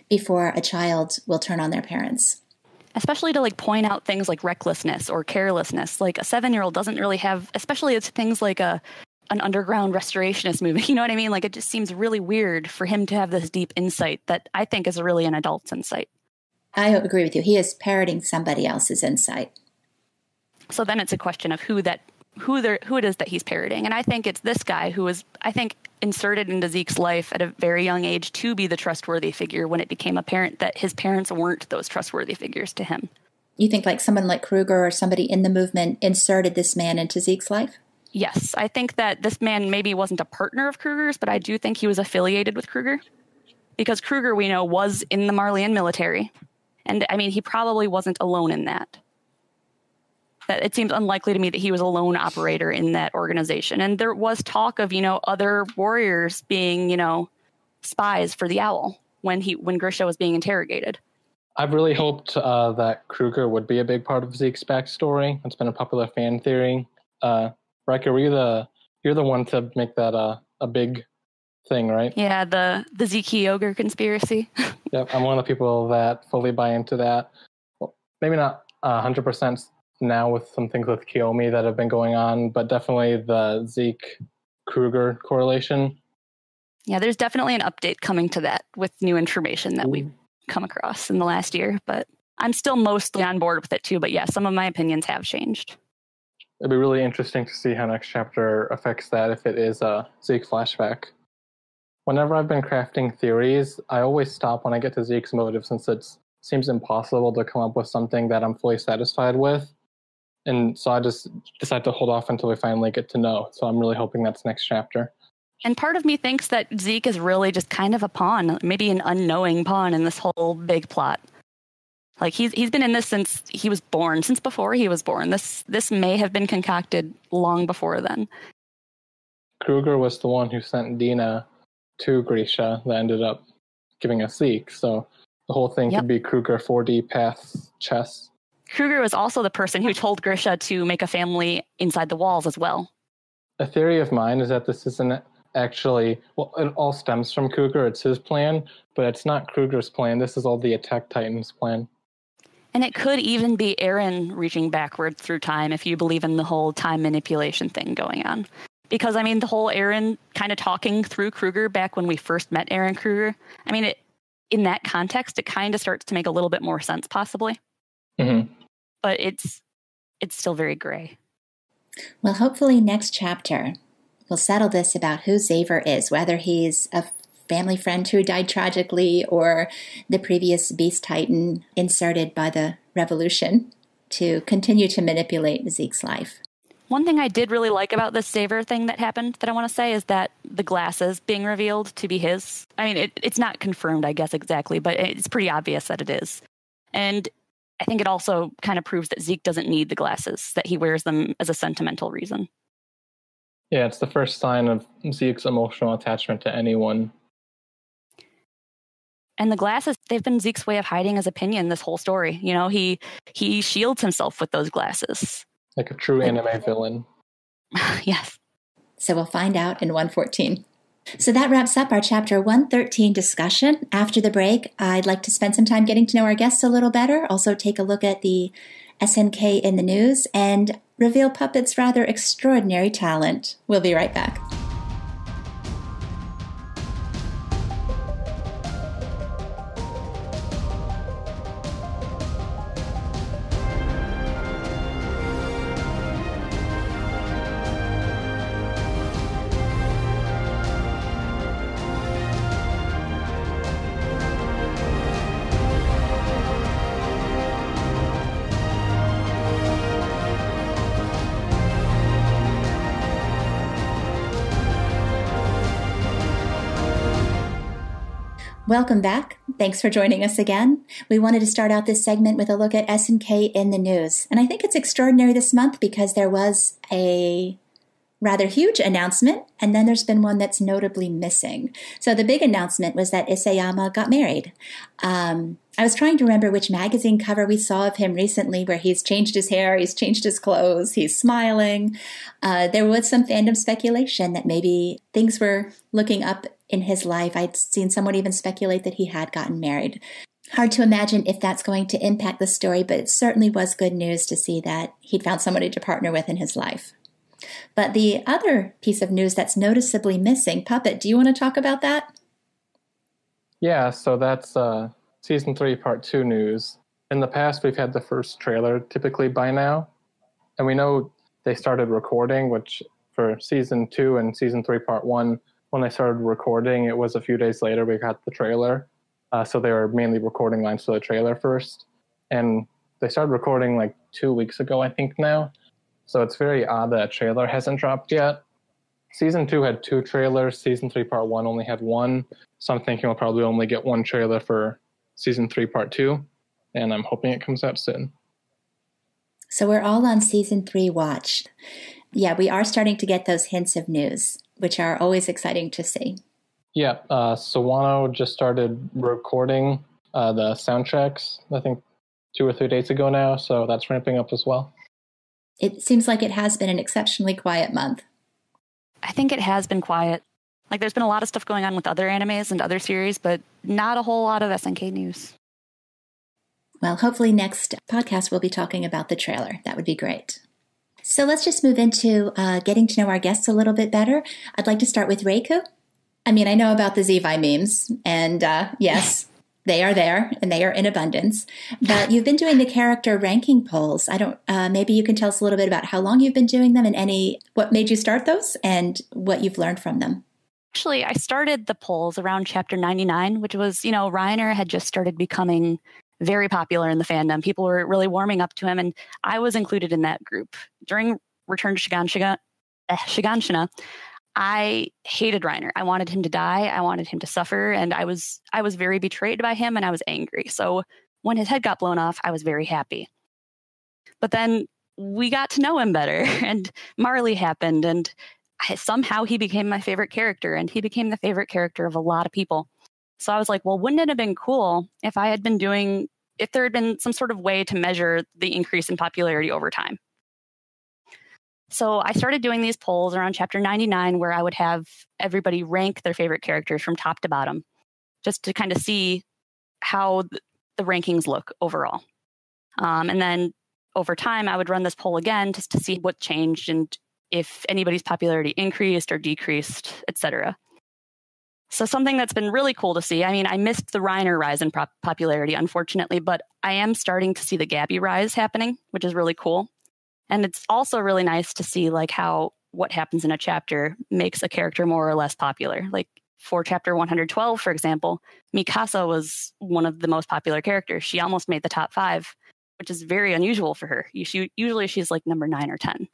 before a child will turn on their parents. Especially to point out things like recklessness or carelessness. A 7-year-old doesn't really have, especially it's things like an underground restorationist movement. You know what I mean? It just seems really weird for him to have this deep insight that I think is really an adult's insight. I agree with you. He is parroting somebody else's insight. So then it's a question of who it is that he's parroting. And I think it's this guy who was, inserted into Zeke's life at a very young age to be the trustworthy figure when it became apparent that his parents weren't those trustworthy figures to him. You think someone like Kruger or somebody in the movement inserted this man into Zeke's life? Yes, I think that this man maybe wasn't a partner of Kruger's, but I do think he was affiliated with Kruger. Because Kruger, we know, was in the Marleyan military. And, I mean, he probably wasn't alone in that. That it seems unlikely to me that he was a lone operator in that organization. And there was talk of, other warriors being, spies for the Owl when Grisha was being interrogated. I've really hoped that Kruger would be a big part of Zeke's backstory. It's been a popular fan theory. Reiku, you're the one to make that a big thing, right? Yeah, the Zeke ogre conspiracy. Yep, I'm one of the people that fully buy into that. Well, maybe not 100% now with some things with Kiyomi that have been going on, but definitely the Zeke-Kruger correlation. Yeah, there's definitely an update coming to that with new information that we've come across in the last year, but I'm still mostly on board with it too. But yeah, some of my opinions have changed. It'd be really interesting to see how next chapter affects that if it is a Zeke flashback. Whenever I've been crafting theories, I always stop when I get to Zeke's motive since it seems impossible to come up with something that I'm fully satisfied with. And so I just decide to hold off until we finally get to know. So I'm really hoping that's next chapter. And part of me thinks that Zeke is really just kind of a pawn, maybe an unknowing pawn in this whole big plot. Like he's been in this since he was born, since before he was born. This may have been concocted long before then. Kruger was the one who sent Dina to Grisha that ended up giving us Zeke. So the whole thing could be Kruger 4D path chess. Kruger was also the person who told Grisha to make a family inside the walls as well. A theory of mine is that this isn't actually, well, it all stems from Kruger. It's his plan, but it's not Kruger's plan. This is all the Attack Titans' plan. And it could even be Eren reaching backward through time if you believe in the whole time manipulation thing going on. Because, I mean, the whole Eren kind of talking through Kruger back when we first met Eren Kruger, I mean, in that context, it kind of starts to make a little bit more sense, possibly. Mm-hmm. But it's still very gray. Well, hopefully next chapter we'll settle this about who Xaver is, whether he's a family friend who died tragically or the previous Beast Titan inserted by the Revolution to continue to manipulate Zeke's life. One thing I did really like about this Xaver thing that happened that I want to say is that the glasses being revealed to be his. I mean, it's not confirmed, I guess, exactly, but it's pretty obvious that it is. And I think it also kind of proves that Zeke doesn't need the glasses, that he wears them as a sentimental reason. Yeah, it's the first sign of Zeke's emotional attachment to anyone. And the glasses, they've been Zeke's way of hiding his opinion this whole story. You know, he shields himself with those glasses. Like a true anime villain. Yes. So we'll find out in 114. So that wraps up our chapter 113 discussion. After the break, I'd like to spend some time getting to know our guests a little better, also take a look at the SNK in the news, and reveal Puppet's rather extraordinary talent. We'll be right back. Welcome back. Thanks for joining us again. We wanted to start out this segment with a look at SNK in the news. And I think it's extraordinary this month because there was a rather huge announcement, and then there's been one that's notably missing. So the big announcement was that Isayama got married. I was trying to remember which magazine cover we saw of him recently where he's changed his hair, he's changed his clothes, he's smiling. There was some fandom speculation that maybe things were looking up in his life. I'd seen someone even speculate that he had gotten married. Hard to imagine if that's going to impact the story, but it certainly was good news to see that he'd found somebody to partner with in his life. But the other piece of news that's noticeably missing, Puppet, do you want to talk about that? Yeah, so that's Season 3, Part 2 news. In the past, we've had the first trailer typically by now, and we know they started recording, which for Season 2 and Season 3, Part 1, when they started recording, it was a few days later we got the trailer. So they were mainly recording lines for the trailer first. And they started recording like 2 weeks ago, I think now. So it's very odd that a trailer hasn't dropped yet. Season 2 had 2 trailers. Season 3 Part 1 only had 1. So I'm thinking we'll probably only get 1 trailer for Season 3 Part 2. And I'm hoping it comes out soon. So we're all on Season 3 watch. Yeah, we are starting to get those hints of news, which are always exciting to see. Yeah, Sawano just started recording the soundtracks, I think 2 or 3 days ago now. So that's ramping up as well. It seems like it has been an exceptionally quiet month. I think it has been quiet. Like, there's been a lot of stuff going on with other animes and other series, but not a whole lot of SNK news. Well, hopefully next podcast we'll be talking about the trailer. That would be great. So let's just move into getting to know our guests a little bit better. I'd like to start with Reiku. I mean, I know about the Levi memes, and yes, they are there, and they are in abundance. But you've been doing the character ranking polls. Maybe you can tell us a little bit about how long you've been doing them, and what made you start those, and what you've learned from them. Actually, I started the polls around chapter 99, which was, Reiner had just started becoming very popular in the fandom. People were really warming up to him, and I was included in that group. During Return to Shiganshina, I hated Reiner. I wanted him to die. I wanted him to suffer, and I was very betrayed by him, and I was angry. So when his head got blown off, I was very happy. But then we got to know him better, and Marley happened, and somehow he became my favorite character, and he became the favorite character of a lot of people. So I was like, well, wouldn't it have been cool if there had been some sort of way to measure the increase in popularity over time? So I started doing these polls around chapter 99, where I would have everybody rank their favorite characters from top to bottom, just to kind of see how the rankings look overall. And then over time, I would run this poll again just to see what changed and if anybody's popularity increased or decreased, etc. So something that's been really cool to see. I mean, I missed the Reiner rise in popularity, unfortunately, but I am starting to see the Gabby rise happening, which is really cool. And it's also really nice to see how what happens in a chapter makes a character more or less popular. Like for chapter 112, for example, Mikasa was one of the most popular characters. She almost made the top 5, which is very unusual for her. Usually she's like number 9 or 10.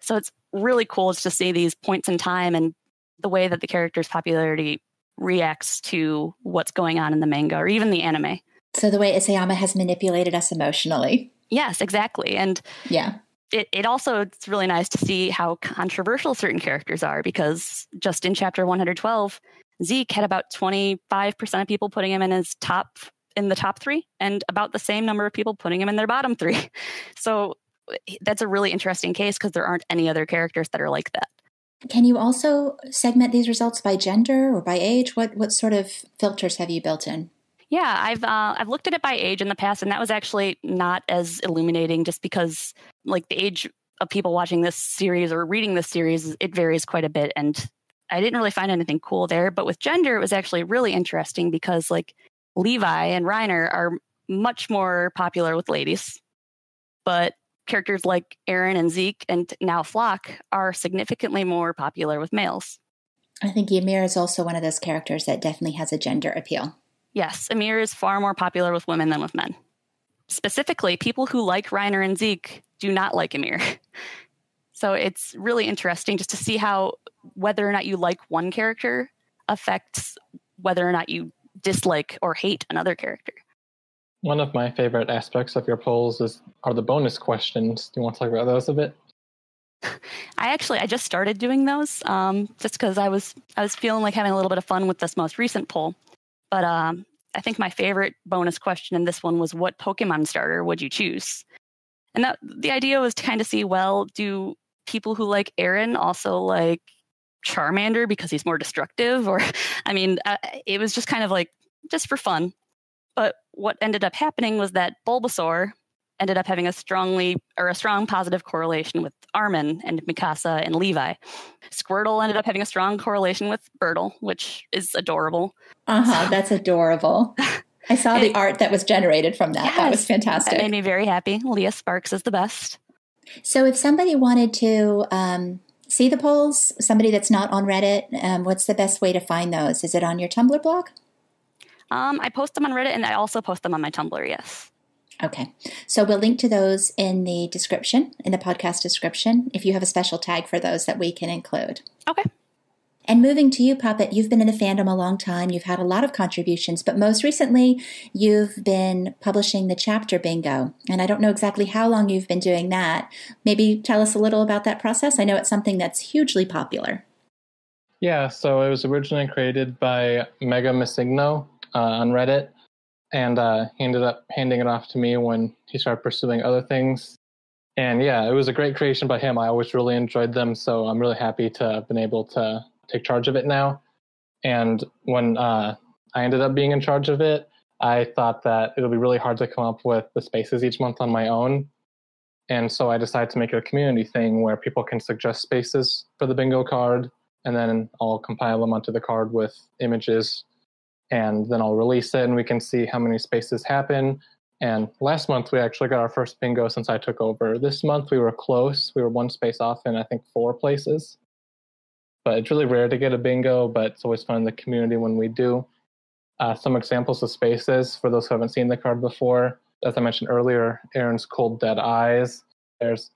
So it's really cool to see these points in time and the way that the character's popularity reacts to what's going on in the manga or even the anime. So the way Isayama has manipulated us emotionally. Yes, exactly. And yeah, it's really nice to see how controversial certain characters are, because just in chapter 112, Zeke had about 25% of people putting him in the top 3, and about the same number of people putting him in their bottom 3. So that's a really interesting case, because there aren't any other characters that are like that. Can you also segment these results by gender or by age? What sort of filters have you built in? Yeah, I've looked at it by age in the past, and that was actually not as illuminating, just because the age of people watching this series or reading this series, it varies quite a bit, and I didn't really find anything cool there. But with gender, it was actually really interesting, because Levi and Reiner are much more popular with ladies, but characters like Eren and Zeke and now Floch are significantly more popular with males. I think Ymir is also one of those characters that definitely has a gender appeal. Yes, Ymir is far more popular with women than with men. Specifically, people who like Reiner and Zeke do not like Ymir. So it's really interesting just to see how whether or not you like one character affects whether or not you dislike or hate another character. One of my favorite aspects of your polls are the bonus questions. Do you want to talk about those a bit? I just started doing those just because I was feeling like having a little bit of fun with this most recent poll. But I think my favorite bonus question in this one was, what Pokemon starter would you choose? And the idea was to kind of see, well, do people who like Eren also like Charmander because he's more destructive? Or, it was just kind of just for fun. But what ended up happening was that Bulbasaur ended up having a strong positive correlation with Armin and Mikasa and Levi. Squirtle ended up having a strong correlation with Birtle, which is adorable. That's adorable. I saw the art that was generated from that. Yes, that was fantastic. That made me very happy. Leah Sparks is the best. So if somebody wanted to see the polls, somebody that's not on Reddit, what's the best way to find those? Is it on your Tumblr blog? I post them on Reddit, and I also post them on my Tumblr, yes. Okay. So we'll link to those in the description, in the podcast description, if you have a special tag for those that we can include. Okay. And moving to you, Puppet, you've been in the fandom a long time. You've had a lot of contributions, but most recently you've been publishing the chapter bingo. And I don't know exactly how long you've been doing that. Maybe tell us a little about that process. I know it's something that's hugely popular. Yeah, so it was originally created by Mega Missigno on Reddit, and he ended up handing it off to me when he started pursuing other things. And yeah, it was a great creation by him. I always really enjoyed them, so I'm really happy to have been able to take charge of it now. And when I ended up being in charge of it, I thought that it'll be really hard to come up with the spaces each month on my own. And so I decided to make it a community thing where people can suggest spaces for the bingo card, and then I'll compile them onto the card with images, and then I'll release it and we can see how many spaces happen. And last month we actually got our first bingo since I took over. This month we were close. We were one space off in I think 4 places. But it's really rare to get a bingo, but it's always fun in the community when we do. Some examples of spaces for those who haven't seen the card before. As I mentioned earlier, Aaron's Cold Dead Eyes. There's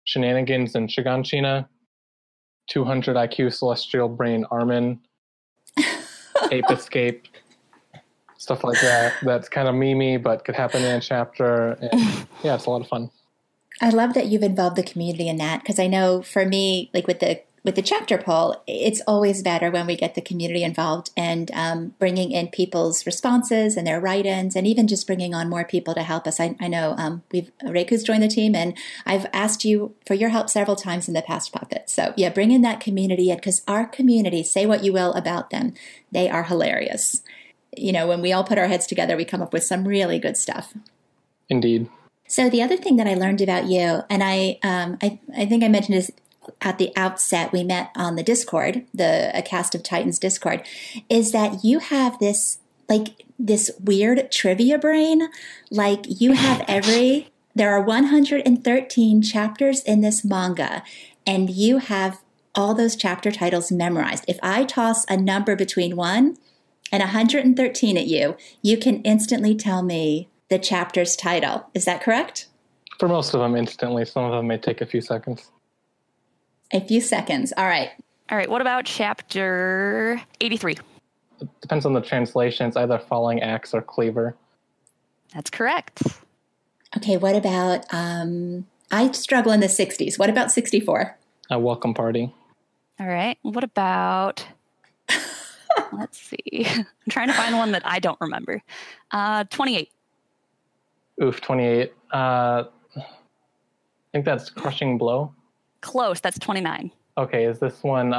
Shenanigans and Shiganshina. 200 IQ Celestial Brain Armin. Ape Escape. Stuff like that. That's kind of memey, but could happen in a chapter. And yeah, it's a lot of fun. I love that you've involved the community in that, because I know for me, like with the chapter poll, it's always better when we get the community involved and bringing in people's responses and their write-ins, and even just bringing on more people to help us. I know Reiku's joined the team, and I've asked you for your help several times in the past, Puppet. So yeah, bring in that community, because our community, say what you will about them, they are hilarious. You know, when we all put our heads together, we come up with some really good stuff. Indeed. So the other thing that I learned about you, and I think I mentioned this at the outset, we met on the Discord, a Cast of Titans Discord, is that you have this weird trivia brain. Like you have there are 113 chapters in this manga, and you have all those chapter titles memorized. If I toss a number between 1 and 113 at you, you can instantly tell me the chapter's title. Is that correct? For most of them, instantly. Some of them may take a few seconds. A few seconds. All right. All right. What about chapter 83? It depends on the translation. It's either Falling Axe or Cleaver. That's correct. Okay. What about, I struggle in the 60s. What about 64? A Welcome Party. All right. What about, let's see. I'm trying to find one that I don't remember. 28. Oof, 28. I think that's Crushing Blow. Close. That's 29. Okay, is this one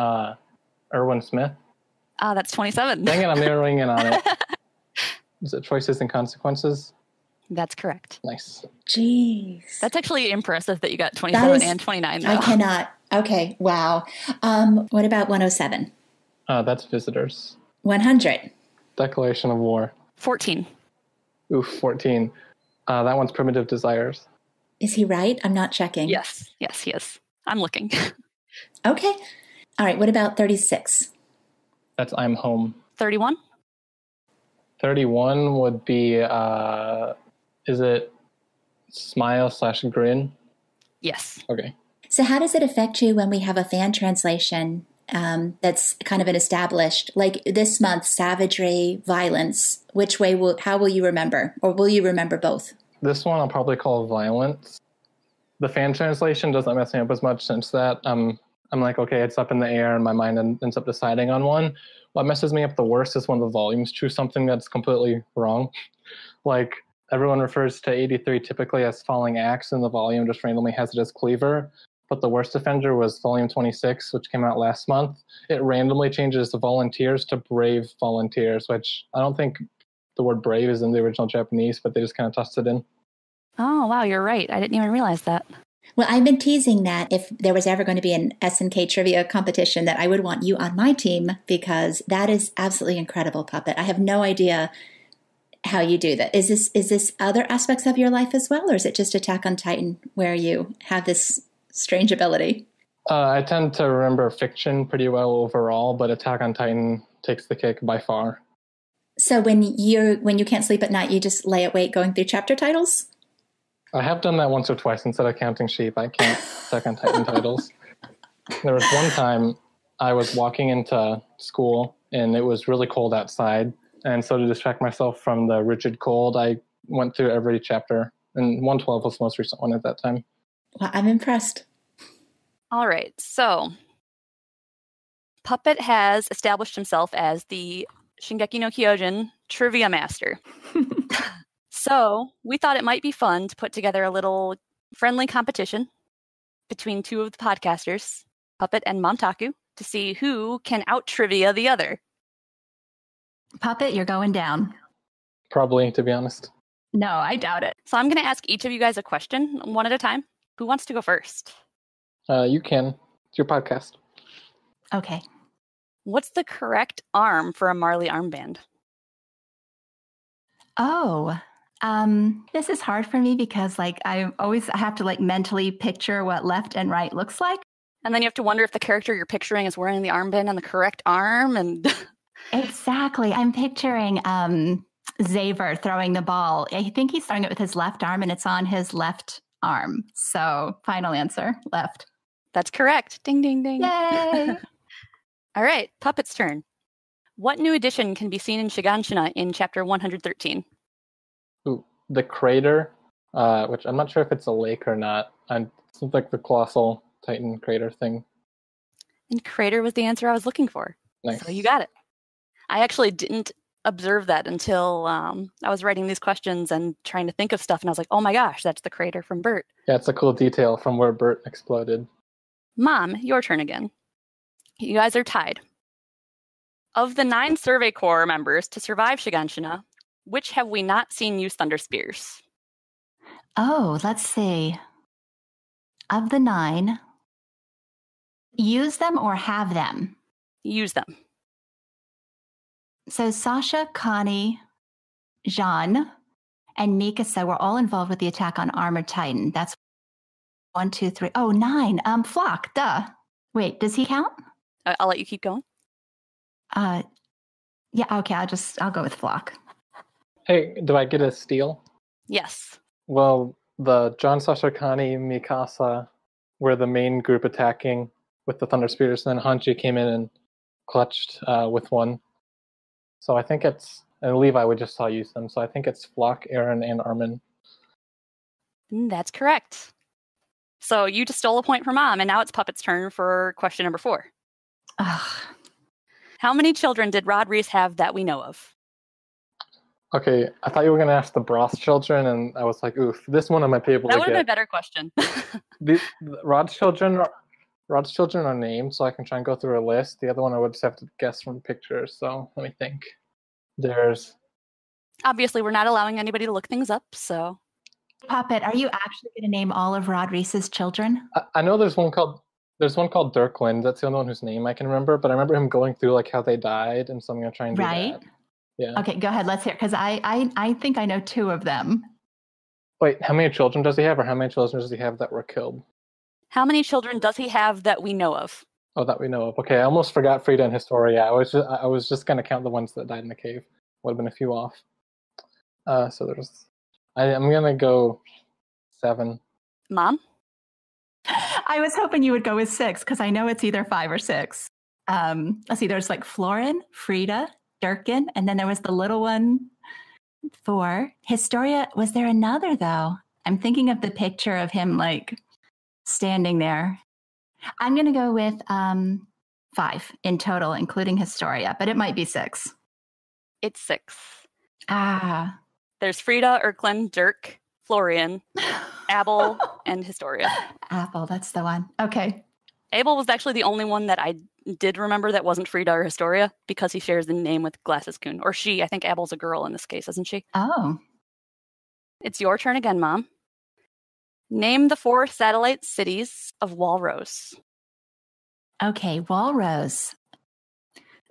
Erwin Smith? That's 27. Dang it, I'm narrowing in on it. Is it Choices and Consequences? That's correct. Nice. Jeez. That's actually impressive that you got 27 and 29, though. I cannot. Okay, wow. What about 107? That's Visitors. 100. Declaration of War. 14. Oof, 14. That one's Primitive Desires. Is he right? I'm not checking. Yes, he is. I'm looking. Okay. All right, what about 36? That's I'm Home. 31? 31 would be, is it Smile/Grin? Yes. Okay. So how does it affect you when we have a fan translation that's kind of an established, like this month, Savagery, Violence? How will you remember? Or will you remember both? This one I'll probably call Violence. The fan translation doesn't mess me up as much since that. I'm like, okay, it's up in the air, and my mind ends up deciding on one. What messes me up the worst is when the volumes choose something that's completely wrong. Like, everyone refers to 83 typically as Falling Axe, and the volume just randomly has it as Cleaver. But the worst offender was volume 26, which came out last month. It randomly changes the Volunteers to Brave Volunteers, which I don't think the word brave is in the original Japanese, but they just kind of tossed it in. Oh, wow, you're right. I didn't even realize that. Well, I've been teasing that if there was ever going to be an SNK trivia competition, that I would want you on my team, because that is absolutely incredible, Puppet. I have no idea how you do that. Is this other aspects of your life as well, or is it just Attack on Titan where you have this strange ability? I tend to remember fiction pretty well overall, but Attack on Titan takes the cake by far. So when you can't sleep at night, you just lay awake going through chapter titles? I have done that once or twice instead of counting sheep. I can't check on Titan titles. There was one time I was walking into school and it was really cold outside. And so to distract myself from the rigid cold, I went through every chapter. And 112 was the most recent one at that time. Well, I'm impressed. All right, so Puppet has established himself as the Shingeki no Kyojin trivia master. So we thought it might be fun to put together a little friendly competition between two of the podcasters, Puppet and Montaku, to see who can out-trivia the other. Puppet, you're going down. Probably, to be honest. No, I doubt it. So I'm going to ask each of you guys a question, one at a time. Who wants to go first? You can. It's your podcast. Okay. What's the correct arm for a Marley armband? Oh, this is hard for me because I have to mentally picture what left and right looks like. And then you have to wonder if the character you're picturing is wearing the armband on the correct arm. And Exactly. I'm picturing Xaver throwing the ball. I think he's throwing it with his left arm and it's on his left arm. So final answer, left. That's correct. Ding, ding, ding. Yay! All right, Puppet's turn. What new addition can be seen in Shiganshina in chapter 113? Ooh, the crater, which I'm not sure if it's a lake or not. It's like the colossal Titan crater thing. And crater was the answer I was looking for. Nice. So you got it. I actually didn't observe that until I was writing these questions and trying to think of stuff, and I was like, oh my gosh, that's the crater from Bert. Yeah, it's a cool detail from where Bert exploded. Mom, your turn again. You guys are tied. Of the 9 Survey Corps members to survive Shiganshina, which have we not seen use Thunder Spears? Oh, let's see. Of the 9, use them or have them? Use them. So Sasha, Connie, Jean, and Mikasa were all involved with the attack on Armored Titan. That's 1, 2, 3. Oh, 9. Floch, duh. Wait, does he count? I'll let you keep going. Yeah, okay, I'll go with Floch. Hey, do I get a steal? Yes. Well, the John, Sasha, Connie, Mikasa were the main group attacking with the Thunder Spears, and then Hanji came in and clutched with one. So I think it's, and Levi we just saw use them, so I think it's Floch, Aaron, and Armin. That's correct. So you just stole a point from Mom, and now it's Puppet's turn for question number 4. Ugh. How many children did Rod Reese have that we know of? Okay, I thought you were going to ask the Broth children, and I was like, oof, this one I might be able That to would get. have been a better question. Rod's children are named, so I can try and go through a list. The other one I would just have to guess from pictures, so let me think. There's... Obviously, we're not allowing anybody to look things up, so... Puppet, are you actually going to name all of Rod Reese's children? I know there's one called Dirkland. That's the only one whose name I can remember, but I remember him going through how they died, and so I'm going to try and do that. Yeah. Okay, go ahead. Let's hear, because I think I know 2 of them. Wait, how many children does he have, or how many children does he have that were killed? How many children does he have that we know of? Oh, that we know of. Okay, I almost forgot Frida and Historia. I was just going to count the ones that died in the cave. Would have been a few off. So there's... I'm going to go 7. Mom? I was hoping you would go with 6, because I know it's either 5 or 6. Let's see, there's Florin, Frida, Durkin, and then there was the little one, 4. Historia, was there another, though? I'm thinking of the picture of him, standing there. I'm going to go with 5 in total, including Historia, but it might be 6. It's 6. Ah. There's Frida, Erklin, Dirk, Florian, Abel, and Historia. Apple, that's the one. Okay. Abel was actually the only one that I did remember that wasn't Frida or Historia, because he shares the name with Glasses-kun. Or she. I think Abel's a girl in this case, isn't she? Oh. It's your turn again, Mom. Name the 4 satellite cities of Walrose. Okay, Walrose.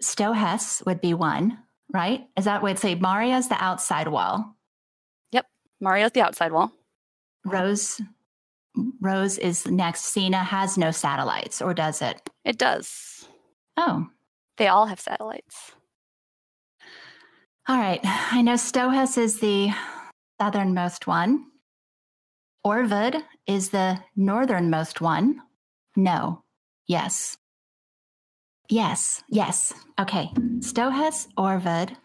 Stohess would be 1, right? Is that what I'd say? Maria's the outside wall. Yep, Mario's the outside wall. Rose is next. Cena has no satellites, or does it? It does. Oh. They all have satellites. All right. I know Stohess is the southernmost one. Orvid is the northernmost one. No. Yes. Yes. Yes. Okay. Stohess, Orvid.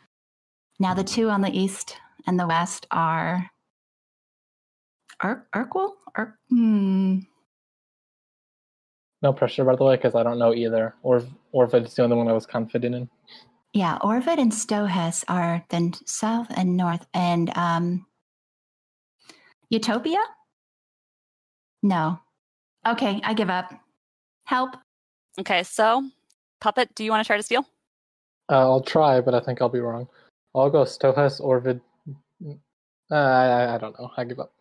Now the two on the east and the west are Urquell? No pressure, by the way, because I don't know either. Orvid's the only one I was confident in. Yeah, Orvid and Stohess are then south and north. And Utopia? No. Okay, I give up. Help. Okay, so Puppet, do you want to try to steal? I'll try, but I think I'll be wrong. I'll go Stohess, Orvid. I don't know. I give up.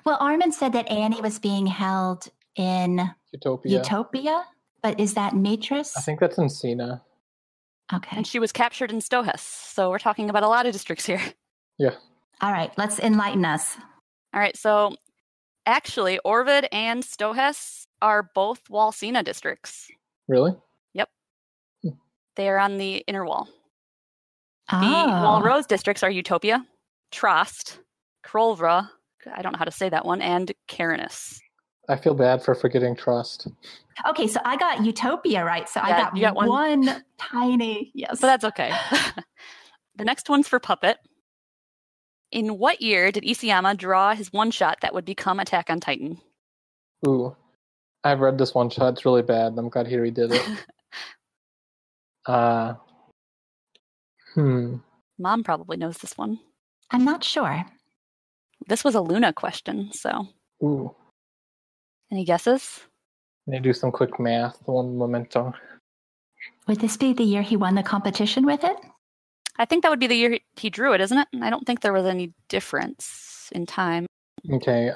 Well, Armin said that Annie was being held in Utopia. But is that Matris? I think that's in Cena. Okay. And she was captured in Stohess, so we're talking about a lot of districts here. Yeah. All right, let's enlighten us. All right, so actually, Orvid and Stohess are both Walsena districts. Really? Yep. They are on the inner wall. Oh. The Walrose districts are Utopia, Trost, Krolvra, I don't know how to say that one, and Carinus. I feel bad for forgetting Trust. Okay, so I got Utopia right. So Yeah, I got one tiny, yes. But that's okay. The next one's for Puppet. In what year did Isayama draw his one-shot that would become Attack on Titan? Ooh. I've read this one shot. It's really bad. I'm glad he redid it. Mom probably knows this one. I'm not sure. This was a Luna question, so. Ooh. Any guesses? Let me do some quick math. One memento. Would this be the year he won the competition with it? I think that would be the year he drew it, isn't it? I don't think there was any difference in time. Okay.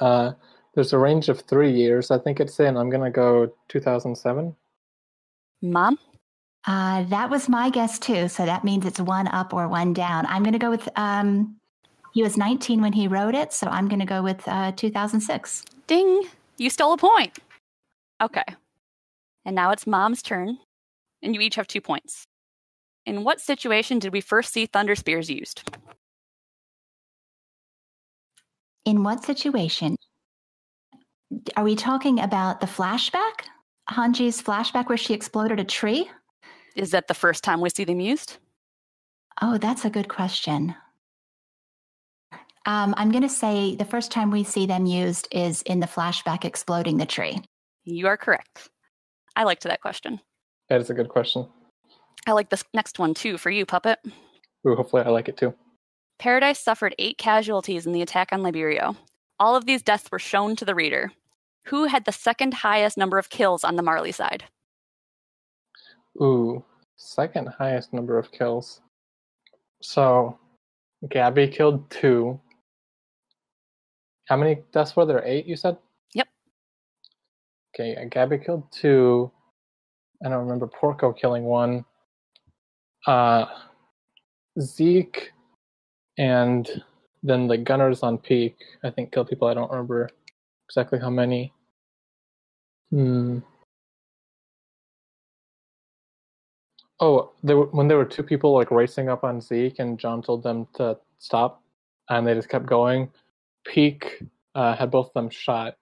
There's a range of 3 years. I think it's in. I'm going to go 2007. Mom? That was my guess too. So that means it's one up or one down. I'm going to go with, he was 19 when he wrote it. So I'm going to go with 2006. Ding! You stole a point. Okay. And now it's Mom's turn. And you each have 2 points. In what situation did we first see Thunder Spears used? In what situation? Are we talking about the flashback? Hanji's flashback where she exploded a tree? Is that the first time we see them used? Oh, that's a good question. I'm going to say the first time we see them used is in the flashback exploding the tree. You are correct. I liked that question. That is a good question. I like this next one too for you, Puppet. Ooh, hopefully I like it too. Paradise suffered 8 casualties in the attack on Liberio. All of these deaths were shown to the reader. Who had the second highest number of kills on the Marley side? Ooh, second highest number of kills. So, Gabby killed 2. How many deaths were there? 8, you said? Yep. Okay, Gabby killed 2. I don't remember Porco killing 1. Zeke and then the gunners on Peak, I think, killed people. I don't remember exactly how many. Oh, when there were 2 people like racing up on Zeke, and John told them to stop, and they just kept going. Peak had both of them shot,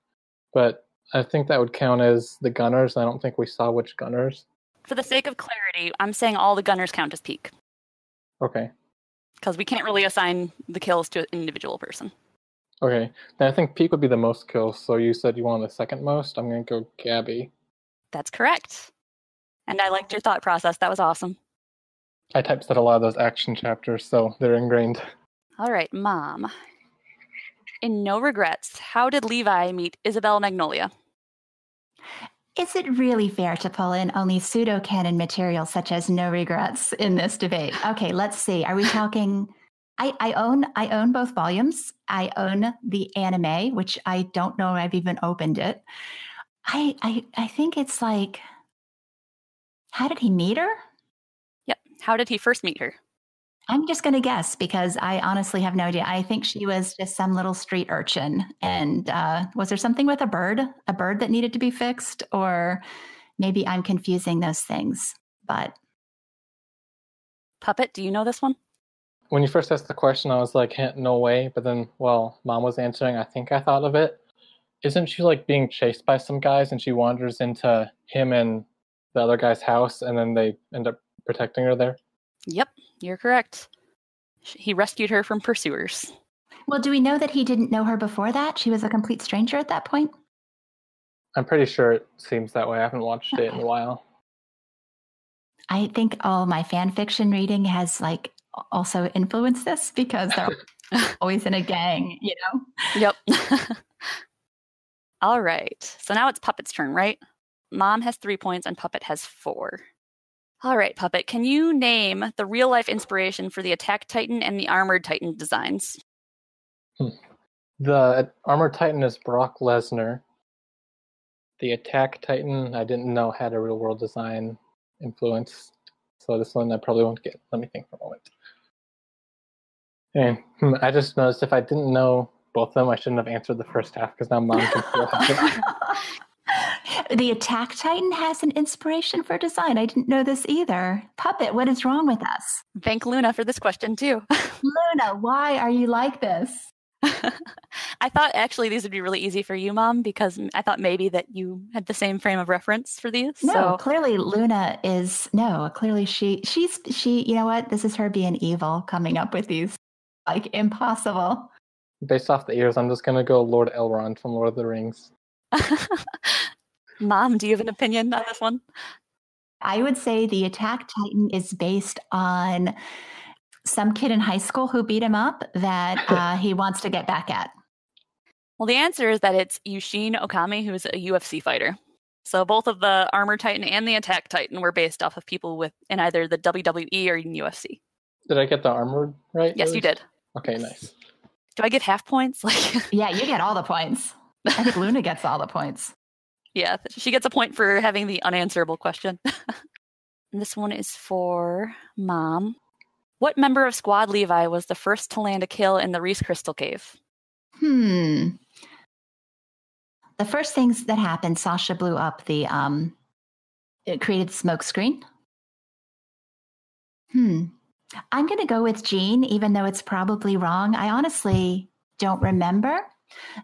but I think that would count as the gunners. I don't think we saw which gunners. For the sake of clarity, I'm saying all the gunners count as Peak. Okay. Because we can't really assign the kills to an individual person. Okay. Then I think Peak would be the most kills, so you said you wanted the second most. I'm going to go Gabby. That's correct. And I liked your thought process. That was awesome. I typeset a lot of those action chapters, so they're ingrained. All right, Mom. In No Regrets, how did Levi meet Isabel Magnolia? Is it really fair to pull in only pseudo-canon material such as No Regrets in this debate? Okay, let's see. Are we talking... I own both volumes. I own the anime, which I don't know I've even opened it. I think it's like... How did he meet her? Yep. How did he first meet her? I'm just going to guess because I honestly have no idea. I think she was just some little street urchin. And was there something with a bird that needed to be fixed? Or maybe I'm confusing those things. But Puppet, do you know this one? When you first asked the question, I was like, no way. But then, Mom was answering. I think I thought of it. Isn't she like being chased by some guys and she wanders into him and the other guy's house and then they end up protecting her there? Yep, you're correct. He rescued her from pursuers. Well, do we know that he didn't know her before that? She was a complete stranger at that point? I'm pretty sure it seems that way. I haven't watched it in a while. I think all my fan fiction reading has like also influenced this because they're always in a gang, you know? Yep. All right. So now it's Puppet's turn, right? Mom has 3 points and Puppet has 4. All right, Puppet, can you name the real-life inspiration for the Attack Titan and the Armored Titan designs? The Armored Titan is Brock Lesnar. The Attack Titan, I didn't know had a real-world design influence. So this one I probably won't get. Let me think for a moment. And I just noticed if I didn't know both of them, I shouldn't have answered the first half because now Mom can still have it. The Attack Titan has an inspiration for design. I didn't know this either. Puppet, what is wrong with us? Thank Luna for this question, too. Luna, why are you like this? I thought actually these would be really easy for you, Mom, because I thought maybe that you had the same frame of reference for these. No, clearly Luna is, clearly she's, you know what? This is her being evil coming up with these, like, impossible. Based off the ears, I'm just going to go Lord Elrond from Lord of the Rings. Mom, do you have an opinion on this one? I would say the Attack Titan is based on some kid in high school who beat him up that he wants to get back at. Well, the answer is that it's Yushin Okami, who's a UFC fighter. So both of the Armor Titan and the Attack Titan were based off of people in either the WWE or in UFC. Did I get the Armored right? Yes, you did. Okay, nice. Do I get half points? Yeah, you get all the points. I think Luna gets all the points. Yeah, she gets a point for having the unanswerable question. And this one is for Mom. What member of Squad Levi was the first to land a kill in the Reese Crystal Cave? The first things that happened, Sasha blew up the, it created smoke screen. I'm going to go with Jean, even though it's probably wrong. I honestly don't remember,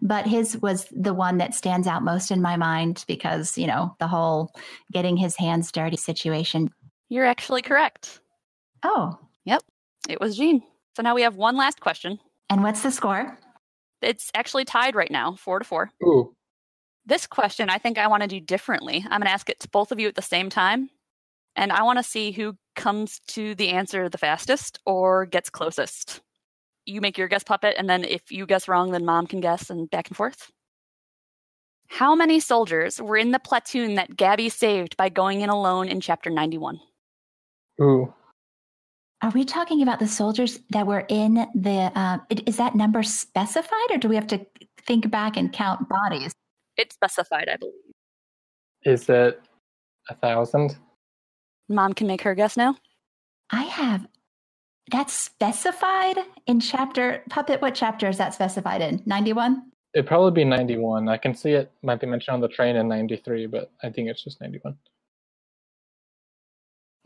but his was the one that stands out most in my mind because, you know, the whole getting his hands dirty situation. You're actually correct. Oh. Yep, it was Jean. So now we have one last question. And what's the score? It's actually tied right now, 4-4. Ooh. This question, I think I want to do differently. I'm going to ask it to both of you at the same time. And I want to see who comes to the answer the fastest or gets closest. You make your guess, Puppet, and then if you guess wrong, then Mom can guess and back and forth. How many soldiers were in the platoon that Gabby saved by going in alone in Chapter 91? Ooh. Are we talking about the soldiers that were in the, is that number specified or do we have to think back and count bodies? It's specified, I believe. Is it 1,000? Mom can make her guess now. That's specified in chapter, Puppet, what chapter is that specified in? 91? It'd probably be 91. I can see it might be mentioned on the train in 93, but I think it's just 91.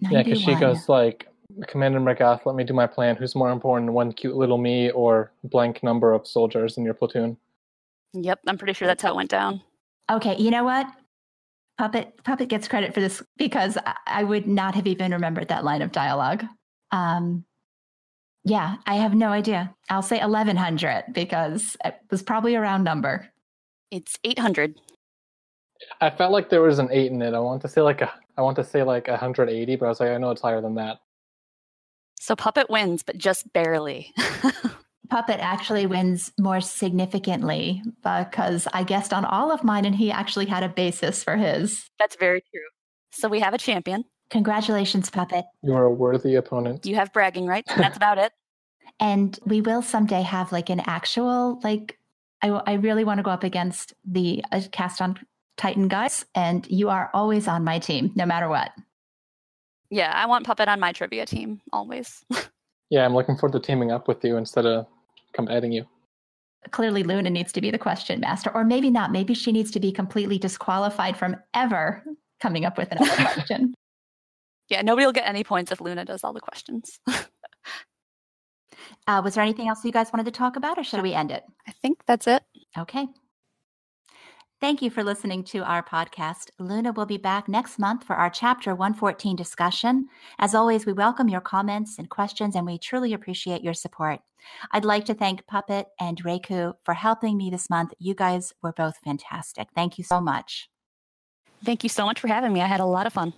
91. Yeah, because she goes like, Commander McGoth, let me do my plan. Who's more important, one cute little me or blank number of soldiers in your platoon? Yep, I'm pretty sure that's how it went down. Okay, you know what? Puppet gets credit for this because I would not have even remembered that line of dialogue. Yeah, I have no idea. I'll say 1,100 because it was probably a round number. It's 800. I felt like there was an 8 in it. I want to say like 180, but I was like, I know it's higher than that. So Puppet wins, but just barely. Puppet actually wins more significantly because I guessed on all of mine and he actually had a basis for his. That's very true. So we have a champion. Congratulations, Puppet. You are a worthy opponent. You have bragging rights, and that's about it. And we will someday have like an actual, like, I really want to go up against the Cast on Titan guys, and you are always on my team, no matter what. Yeah, I want Puppet on my trivia team, always. Yeah, I'm looking forward to teaming up with you instead of combating you. Clearly, Luna needs to be the question master, or maybe not. Maybe she needs to be completely disqualified from ever coming up with another question. Yeah, nobody will get any points if Luna does all the questions. Was there anything else you guys wanted to talk about, or should we end it? I think that's it. Okay. Thank you for listening to our podcast. Luna will be back next month for our Chapter 114 discussion. As always, we welcome your comments and questions, and we truly appreciate your support. I'd like to thank Puppet and Reiku for helping me this month. You guys were both fantastic. Thank you so much. Thank you so much for having me. I had a lot of fun.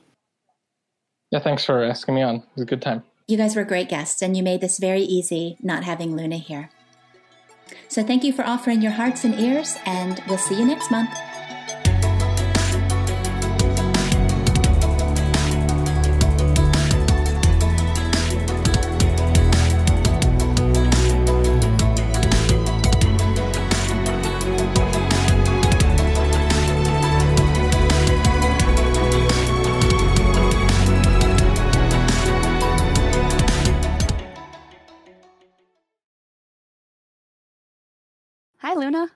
Yeah, thanks for asking me on. It was a good time. You guys were great guests, and you made this very easy not having Luna here. So thank you for offering your hearts and ears, and we'll see you next month. Hi, Luna.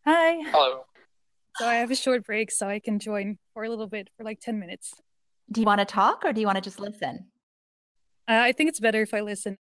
Hi. Hello. So I have a short break, so I can join for a little bit, for like 10 minutes. Do you want to talk or do you want to just listen? I think it's better if I listen.